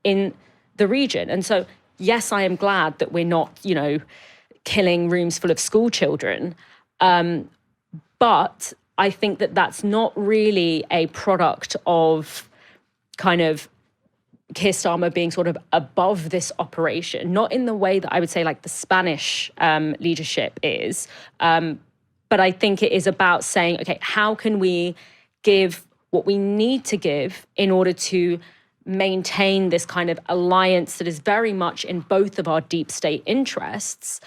in the region. And so, yes, I am glad that we're not, killing rooms full of school children. But I think that that's not really a product of kind of Keir Starmer being sort of above this operation, not in the way that I would say like the Spanish leadership is, but I think it is about saying, okay, how can we give what we need to give in order to maintain this kind of alliance that is very much in both of our deep state interests,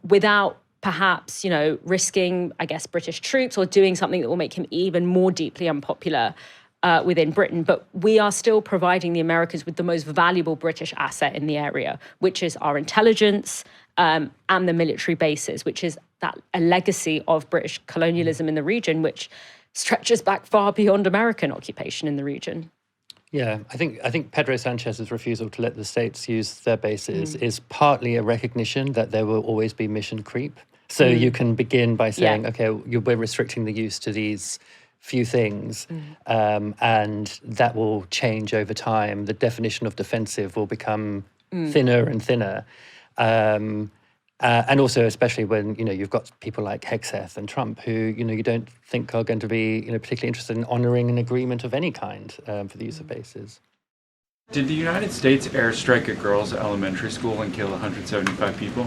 without perhaps, risking, I guess, British troops or doing something that will make him even more deeply unpopular within Britain. But we are still providing the Americans with the most valuable British asset in the area, which is our intelligence and the military bases, which is a legacy of British colonialism in the region, which stretches back far beyond American occupation in the region. Yeah, I think Pedro Sanchez's refusal to let the states use their bases is partly a recognition that there will always be mission creep. So you can begin by saying, okay, we're restricting the use to these few things, and that will change over time. The definition of defensive will become thinner and thinner. And also, especially when, you've got people like Hegseth and Trump who, you don't think are going to be, particularly interested in honouring an agreement of any kind for the use of bases. Did the United States airstrike a girls' elementary school and kill 175 people?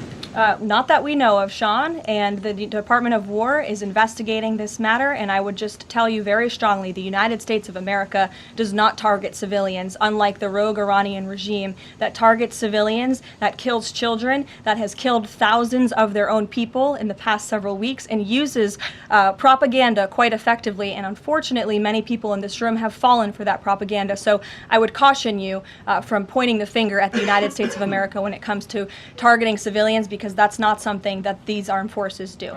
Not that we know of, Sean, and the Department of War is investigating this matter, and I would just tell you very strongly, the United States of America does not target civilians, unlike the rogue Iranian regime that targets civilians, that kills children, that has killed thousands of their own people in the past several weeks, and uses propaganda quite effectively, and unfortunately many people in this room have fallen for that propaganda. So I would caution you from pointing the finger at the United States of America when it comes to targeting civilians, because that's not something that these armed forces do.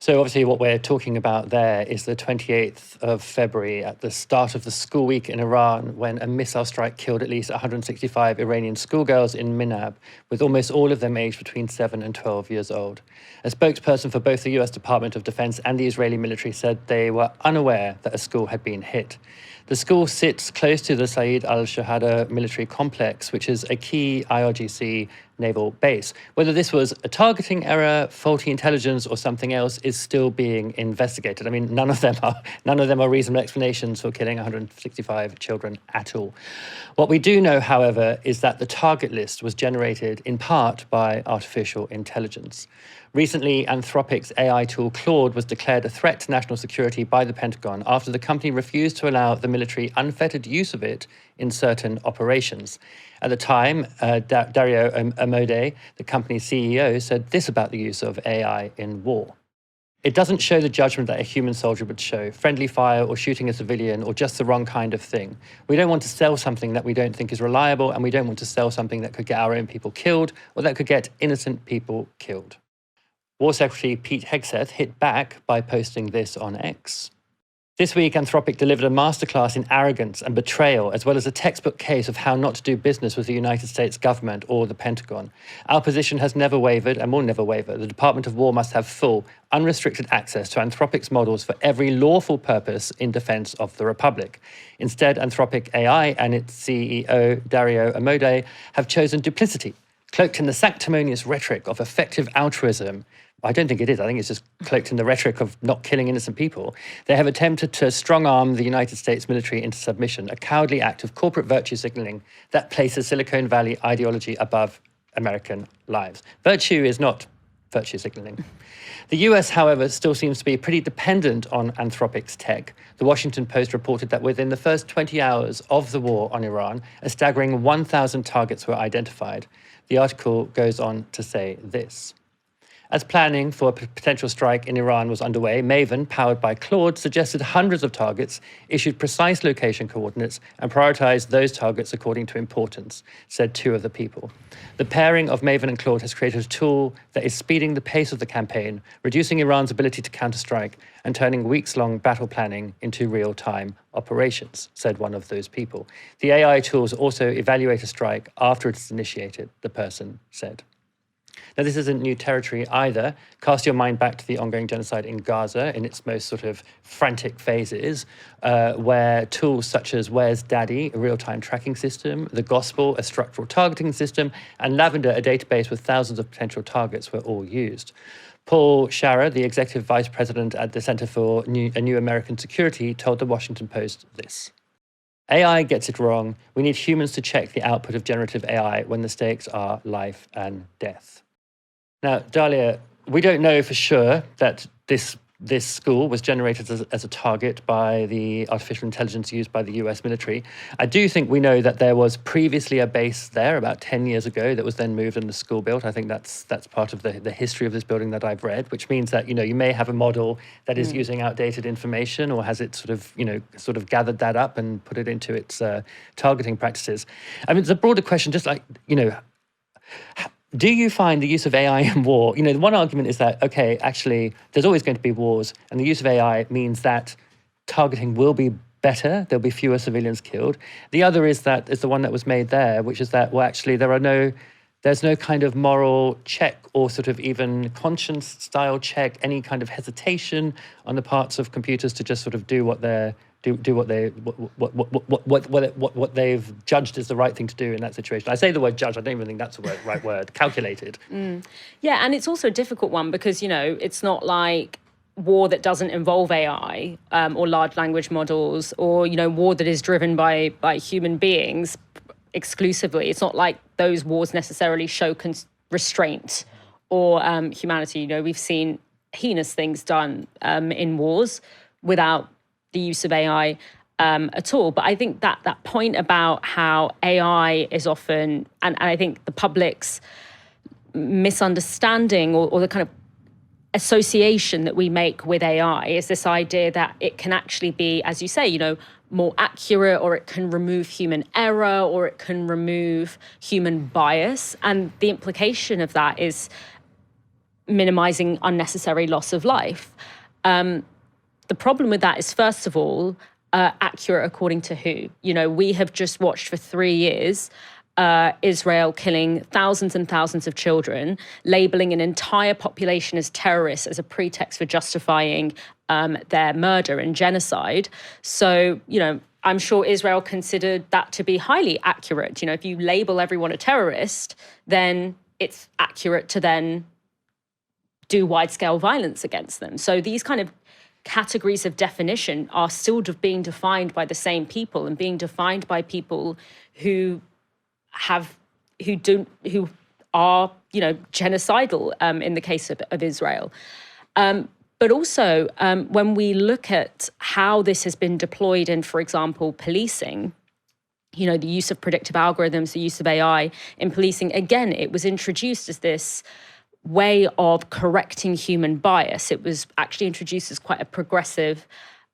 So obviously what we're talking about there is the 28th of February at the start of the school week in Iran, when a missile strike killed at least 165 Iranian schoolgirls in Minab, with almost all of them aged between 7 and 12 years old. A spokesperson for both the US Department of Defense and the Israeli military said they were unaware that a school had been hit. The school sits close to the Saeed al-Shahada military complex, which is a key IRGC naval base. Whether this was a targeting error, faulty intelligence, or something else is still being investigated. I mean, none of them are reasonable explanations for killing 165 children at all. What we do know, however, is that the target list was generated in part by artificial intelligence. Recently, Anthropic's AI tool Claude was declared a threat to national security by the Pentagon after the company refused to allow the military unfettered use of it in certain operations. At the time, Dalia Amode, the company's CEO, said this about the use of AI in war. It doesn't show the judgment that a human soldier would show, friendly fire or shooting a civilian or just the wrong kind of thing. We don't want to sell something that we don't think is reliable, and we don't want to sell something that could get our own people killed or that could get innocent people killed. War Secretary Pete Hegseth hit back by posting this on X. This week, Anthropic delivered a masterclass in arrogance and betrayal, as well as a textbook case of how not to do business with the United States government or the Pentagon. Our position has never wavered and will never waver. The Department of War must have full, unrestricted access to Anthropic's models for every lawful purpose in defense of the Republic. Instead, Anthropic AI and its CEO, Dalia Amode, have chosen duplicity, cloaked in the sanctimonious rhetoric of effective altruism. I don't think it is. I think it's just cloaked in the rhetoric of not killing innocent people. They have attempted to strong-arm the United States military into submission, a cowardly act of corporate virtue signaling that places Silicon Valley ideology above American lives. Virtue is not virtue signaling. The US, however, still seems to be pretty dependent on Anthropic's tech. The Washington Post reported that within the first 20 hours of the war on Iran, a staggering 1,000 targets were identified. The article goes on to say this. As planning for a potential strike in Iran was underway, Methven, powered by Claude, suggested hundreds of targets, issued precise location coordinates, and prioritized those targets according to importance, said two of the people. The pairing of Methven and Claude has created a tool that is speeding the pace of the campaign, reducing Iran's ability to counterstrike, and turning weeks-long battle planning into real-time operations, said one of those people. The AI tools also evaluate a strike after it is initiated, the person said. Now, this isn't new territory either. Cast your mind back to the ongoing genocide in Gaza in its most sort of frantic phases, where tools such as Where's Daddy, a real-time tracking system, the Gospel, a structural targeting system, and Lavender, a database with thousands of potential targets, were all used. Paul Schara, the executive vice president at the Center for a New American Security, told the Washington Post this. AI gets it wrong. We need humans to check the output of generative AI when the stakes are life and death. Now, Dalia, we don't know for sure that this school was generated as a target by the artificial intelligence used by the US military. I do think we know that there was previously a base there about 10 years ago that was then moved and the school built. I think that's part of the history of this building that I've read, which means that, you may have a model that is using outdated information, or has it sort of gathered that up and put it into its targeting practices. I mean, it's a broader question, just like, do you find the use of AI in war? The one argument is that, okay, actually, there's always going to be wars, and the use of AI means that targeting will be better. There'll be fewer civilians killed. The other is the one that was made there, which is that, well, actually, there's no kind of moral check or sort of even conscience style check, any kind of hesitation on the parts of computers to just sort of do what they've judged is the right thing to do in that situation. I say the word judge, I don't even think that's the right word. Calculated. Yeah, and it's also a difficult one because, it's not like war that doesn't involve AI or large language models, or, war that is driven by human beings exclusively. It's not like those wars necessarily show restraint or humanity. We've seen heinous things done in wars without the use of AI at all. But I think that point about how AI is often, and I think the public's misunderstanding or the kind of association that we make with AI is this idea that it can actually be, as you say, more accurate, or it can remove human error, or it can remove human bias. And the implication of that is minimizing unnecessary loss of life. The problem with that is, first of all, accurate according to who? We have just watched for 3 years Israel killing thousands and thousands of children, labeling an entire population as terrorists as a pretext for justifying their murder and genocide. So, I'm sure Israel considered that to be highly accurate. If you label everyone a terrorist, then it's accurate to then do wide-scale violence against them. So these kind of categories of definition are still being defined by the same people, and being defined by people who are genocidal in the case of Israel. But also, when we look at how this has been deployed in, for example, policing, the use of predictive algorithms, the use of AI in policing, again, it was introduced as this way of correcting human bias. It was actually introduced as quite a progressive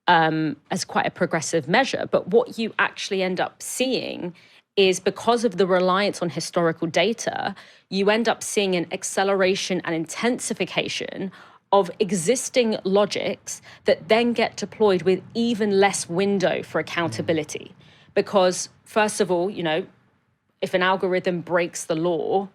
measure. But what you actually end up seeing is, because of the reliance on historical data, you end up seeing an acceleration and intensification of existing logics that then get deployed with even less window for accountability. Because, first of all, if an algorithm breaks the law,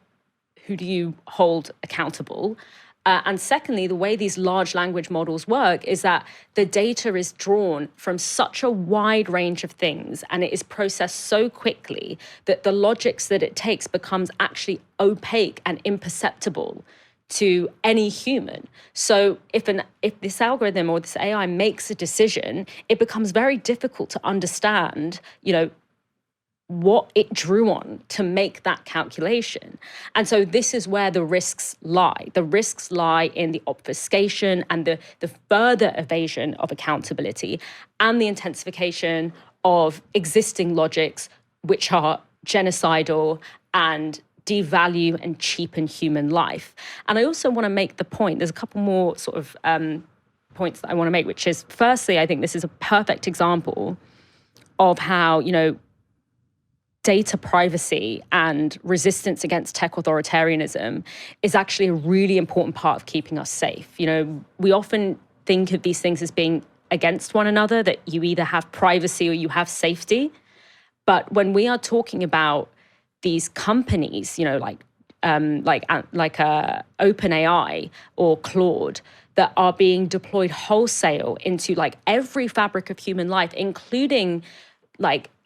who do you hold accountable? And secondly, the way these large language models work is that the data is drawn from such a wide range of things, and it is processed so quickly that the logics that it takes becomes actually opaque and imperceptible to any human. So if this algorithm or this AI makes a decision, it becomes very difficult to understand, what it drew on to make that calculation. And so this is where the risks lie. The risks lie in the obfuscation and the further evasion of accountability, and the intensification of existing logics, which are genocidal and devalue and cheapen human life. And I also want to make the point, there's a couple more sort of points that I want to make, which is, firstly, I think this is a perfect example of how, data privacy and resistance against tech authoritarianism is actually a really important part of keeping us safe. We often think of these things as being against one another, that you either have privacy or you have safety. But when we are talking about these companies, like OpenAI or Claude, that are being deployed wholesale into every fabric of human life, including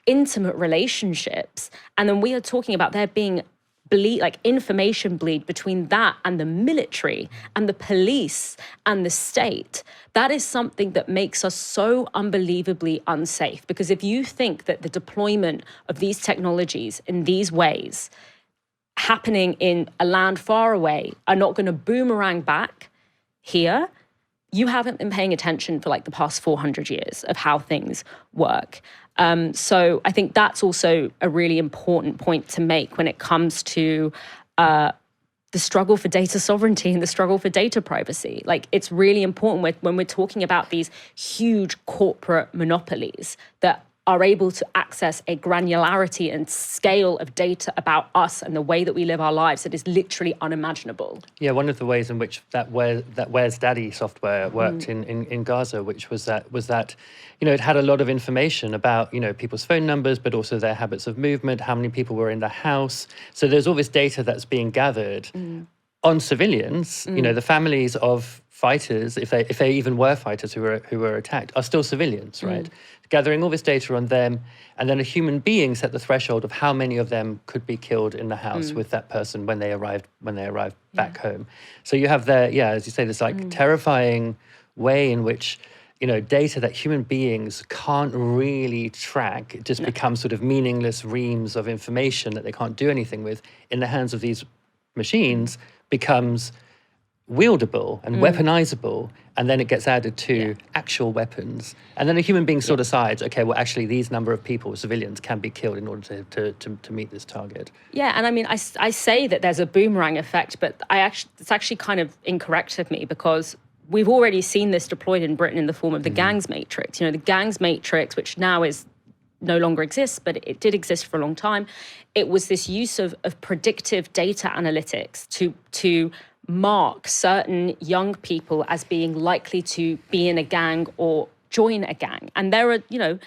intimate relationships, and then we are talking about there being bleed, like information bleed between that and the military and the police and the state, that is something that makes us so unbelievably unsafe. Because if you think that the deployment of these technologies in these ways happening in a land far away are not going to boomerang back here, you haven't been paying attention for like the past 400 years of how things work. So I think that's also a really important point to make when it comes to the struggle for data sovereignty and the struggle for data privacy. Like, it's really important when we're talking about these huge corporate monopolies that are able to access a granularity and scale of data about us and the way that we live our lives that is literally unimaginable. Yeah, one of the ways in which that Where's Daddy software worked in Gaza, which was that it had a lot of information about people's phone numbers, but also their habits of movement, how many people were in the house. So there's all this data that's being gathered on civilians. The families of fighters, if they even were fighters who were attacked, are still civilians, right? Gathering all this data on them, and then a human being set the threshold of how many of them could be killed in the house with that person when they arrived back home. So you have as you say, this like terrifying way in which data that human beings can't really track, it just becomes sort of meaningless reams of information that they can't do anything with, in the hands of these machines becomes wieldable and weaponizable, and then it gets added to actual weapons. And then a human being sort of decides, okay, well, actually, these number of people, civilians, can be killed in order to meet this target. Yeah, and I mean, I say that there's a boomerang effect, but it's actually kind of incorrect of me, because we've already seen this deployed in Britain in the form of the gangs matrix. The gangs matrix, which now no longer exists, but it did exist for a long time. It was this use of predictive data analytics to mark certain young people as being likely to be in a gang or join a gang. And there are,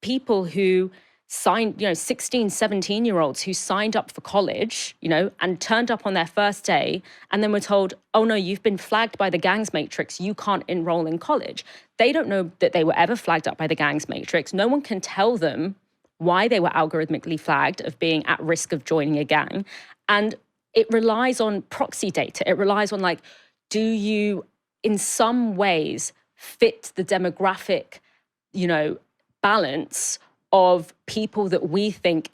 people who signed, 16, 17-year-olds who signed up for college, and turned up on their first day and then were told, oh no, you've been flagged by the gangs matrix, you can't enroll in college. They don't know that they were ever flagged up by the gangs matrix. No one can tell them why they were algorithmically flagged of being at risk of joining a gang. And it relies on proxy data. It relies on do you in some ways fit the demographic, balance of people that we think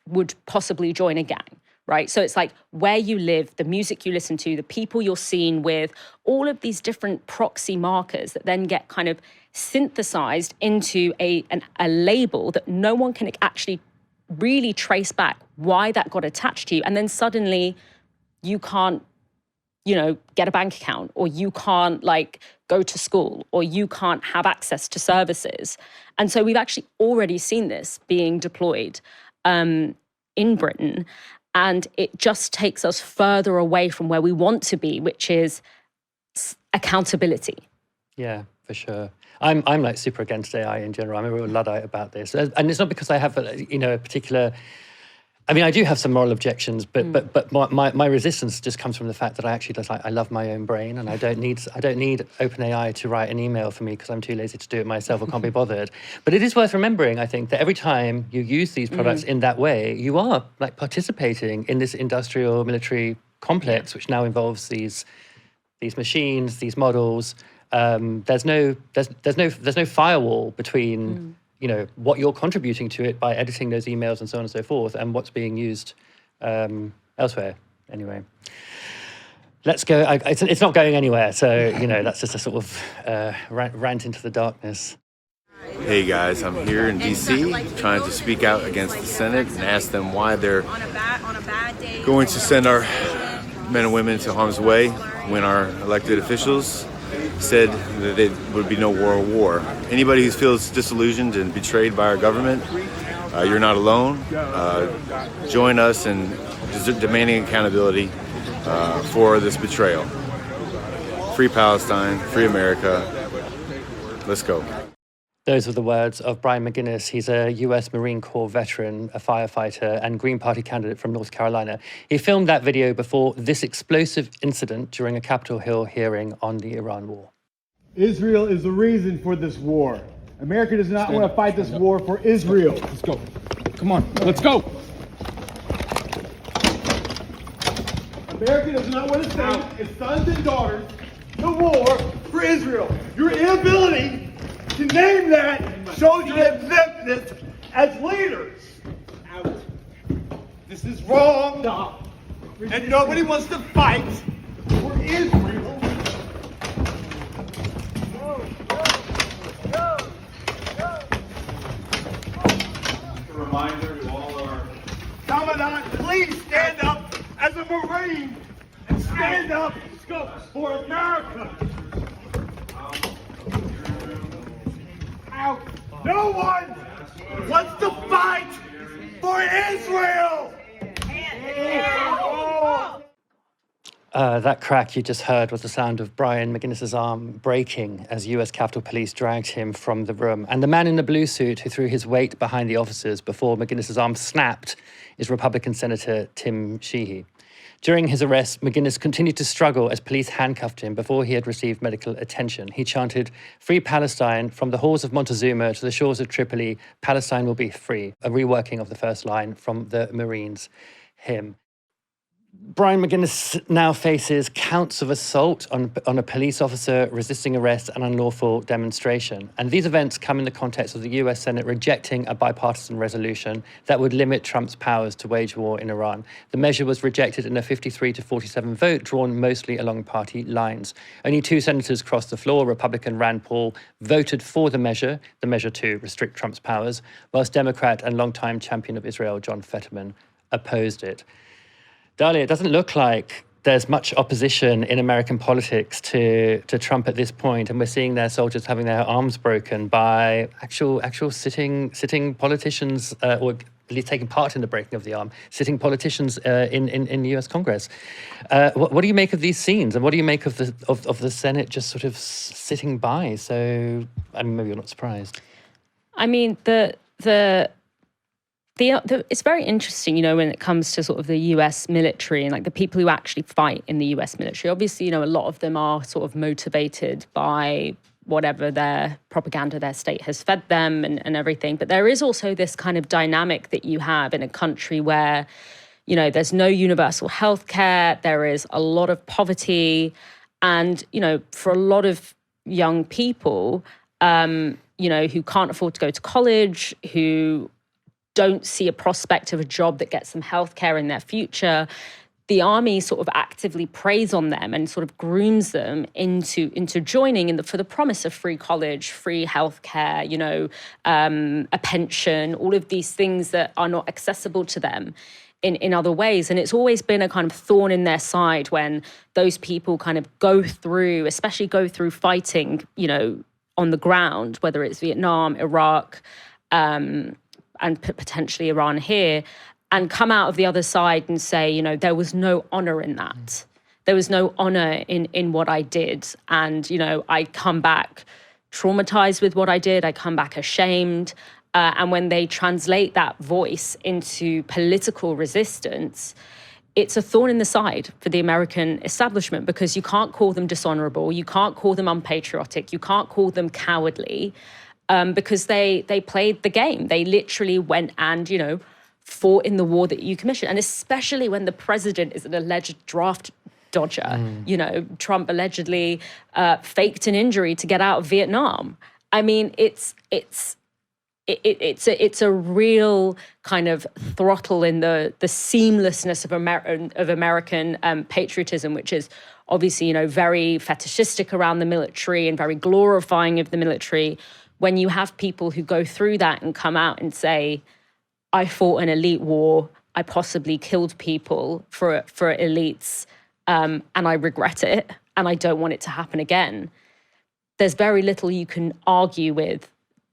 would possibly join a gang, right? So it's like where you live, the music you listen to, the people you're seen with, all of these different proxy markers that then get kind of synthesized into a label that no one can actually really trace back why that got attached to you. And then suddenly you can't, get a bank account, or you can't go to school, or you can't have access to services. And so we've actually already seen this being deployed in Britain. And it just takes us further away from where we want to be, which is accountability. Yeah, for sure. I'm super against AI in general. I'm a real Luddite about this. And it's not because I have a particular... I mean, I do have some moral objections, but my resistance just comes from the fact that I actually I love my own brain, and I don't need OpenAI to write an email for me because I'm too lazy to do it myself or can't be bothered. But it is worth remembering, I think, that every time you use these products in that way, you are participating in this industrial military complex, which now involves these machines, these models. There's no firewall between what you're contributing to it by editing those emails and so on and so forth, and what's being used elsewhere. Anyway, let's go. It's not going anywhere, so that's just a sort of rant into the darkness. Hey guys, I'm here in DC trying to speak out against the Senate and ask them why they're going to send our men and women to harm's way when our elected officials said that there would be no world war. Anybody who feels disillusioned and betrayed by our government, you're not alone. Join us in demanding accountability for this betrayal. Free Palestine, free America. Let's go. Those were the words of Brian McGuinness. He's a US Marine Corps veteran, a firefighter, and Green Party candidate from North Carolina. He filmed that video before this explosive incident during a Capitol Hill hearing on the Iran war. Israel is the reason for this war. America does not want to fight this war for Israel. Let's go. Come on, let's go. America does not want to send its sons and daughters to war for Israel. Your inability to name that shows your exemptness as leaders. Out. This is wrong. Stop. And nobody wants to fight for Israel. A reminder to all our Commandant, please stand up as a Marine and stand up for America. Out. No one wants to fight for Israel. That crack you just heard was the sound of Brian McGuinness's arm breaking as US Capitol Police dragged him from the room. And the man in the blue suit who threw his weight behind the officers before McGuinness's arm snapped is Republican Senator Tim Sheehy. During his arrest, McGuinness continued to struggle as police handcuffed him before he had received medical attention. He chanted, "Free Palestine, from the halls of Montezuma to the shores of Tripoli, Palestine will be free," a reworking of the first line from the Marines' hymn. Brian McGuinness now faces counts of assault on a police officer, resisting arrest and unlawful demonstration. And these events come in the context of the US Senate rejecting a bipartisan resolution that would limit Trump's powers to wage war in Iran. The measure was rejected in a 53-47 vote drawn mostly along party lines. Only 2 senators crossed the floor. Republican Rand Paul voted for the measure to restrict Trump's powers, whilst Democrat and longtime champion of Israel, John Fetterman, opposed it. Dalia, it doesn't look like there's much opposition in American politics to Trump at this point, and we're seeing their soldiers having their arms broken by actual sitting politicians, or at least taking part in the breaking of the arm, sitting politicians in the US Congress. What do you make of these scenes, and what do you make of the Senate just sort of sitting by? So, I mean, maybe you're not surprised. I mean, it's very interesting, when it comes to sort of the US military and like the people who actually fight in the US military. Obviously, a lot of them are sort of motivated by whatever their propaganda their state has fed them and everything. But there is also this kind of dynamic that you have in a country where, there's no universal health care, there is a lot of poverty. And, for a lot of young people, who can't afford to go to college, who don't see a prospect of a job that gets them healthcare in their future, the army sort of actively preys on them and sort of grooms them into joining for the promise of free college, free healthcare, a pension, all of these things that are not accessible to them in other ways. And it's always been a kind of thorn in their side when those people kind of go through fighting, on the ground, whether it's Vietnam, Iraq, and potentially Iran here, and come out of the other side and say, there was no honor in that. There was no honor in what I did. And, I come back traumatized with what I did. I come back ashamed. And when they translate that voice into political resistance, it's a thorn in the side for the American establishment, because you can't call them dishonorable. You can't call them unpatriotic. You can't call them cowardly. Because they played the game. They literally went and, fought in the war that you commissioned. And especially when the president is an alleged draft dodger. Trump allegedly faked an injury to get out of Vietnam. I mean, it's a real kind of throttle in the seamlessness of American patriotism, which is obviously, very fetishistic around the military and very glorifying of the military. When you have people who go through that and come out and say, I fought an elite war, I possibly killed people for elites, and I regret it, and I don't want it to happen again. There's very little you can argue with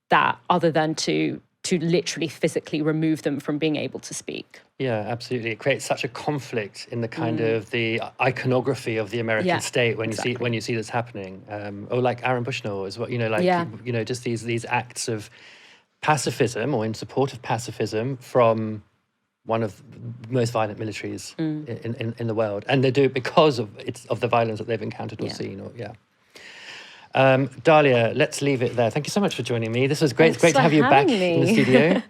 that other than to literally physically remove them from being able to speak. Yeah, absolutely. It creates such a conflict in the kind of the iconography of the American state when you see this happening. Or like Aaron Bushnell as well, just these acts of pacifism or in support of pacifism from one of the most violent militaries in the world, and they do it because of the violence that they've encountered or seen. Dalia, let's leave it there. Thank you so much for joining me. This was great. It's great to have you back in the studio.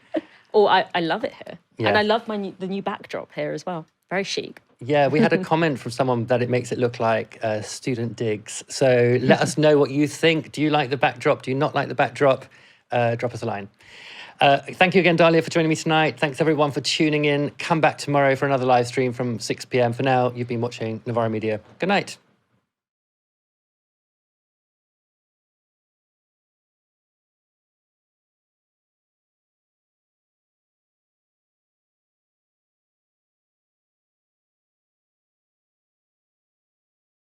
I love it here. Yeah. And I love the new backdrop here as well. Very chic. Yeah, we had a comment from someone that it makes it look like student digs. So let us know what you think. Do you like the backdrop? Do you not like the backdrop? Drop us a line. Thank you again, Dalia, for joining me tonight. Thanks, everyone, for tuning in. Come back tomorrow for another live stream from 6 p.m. For now, you've been watching Novara Media. Good night.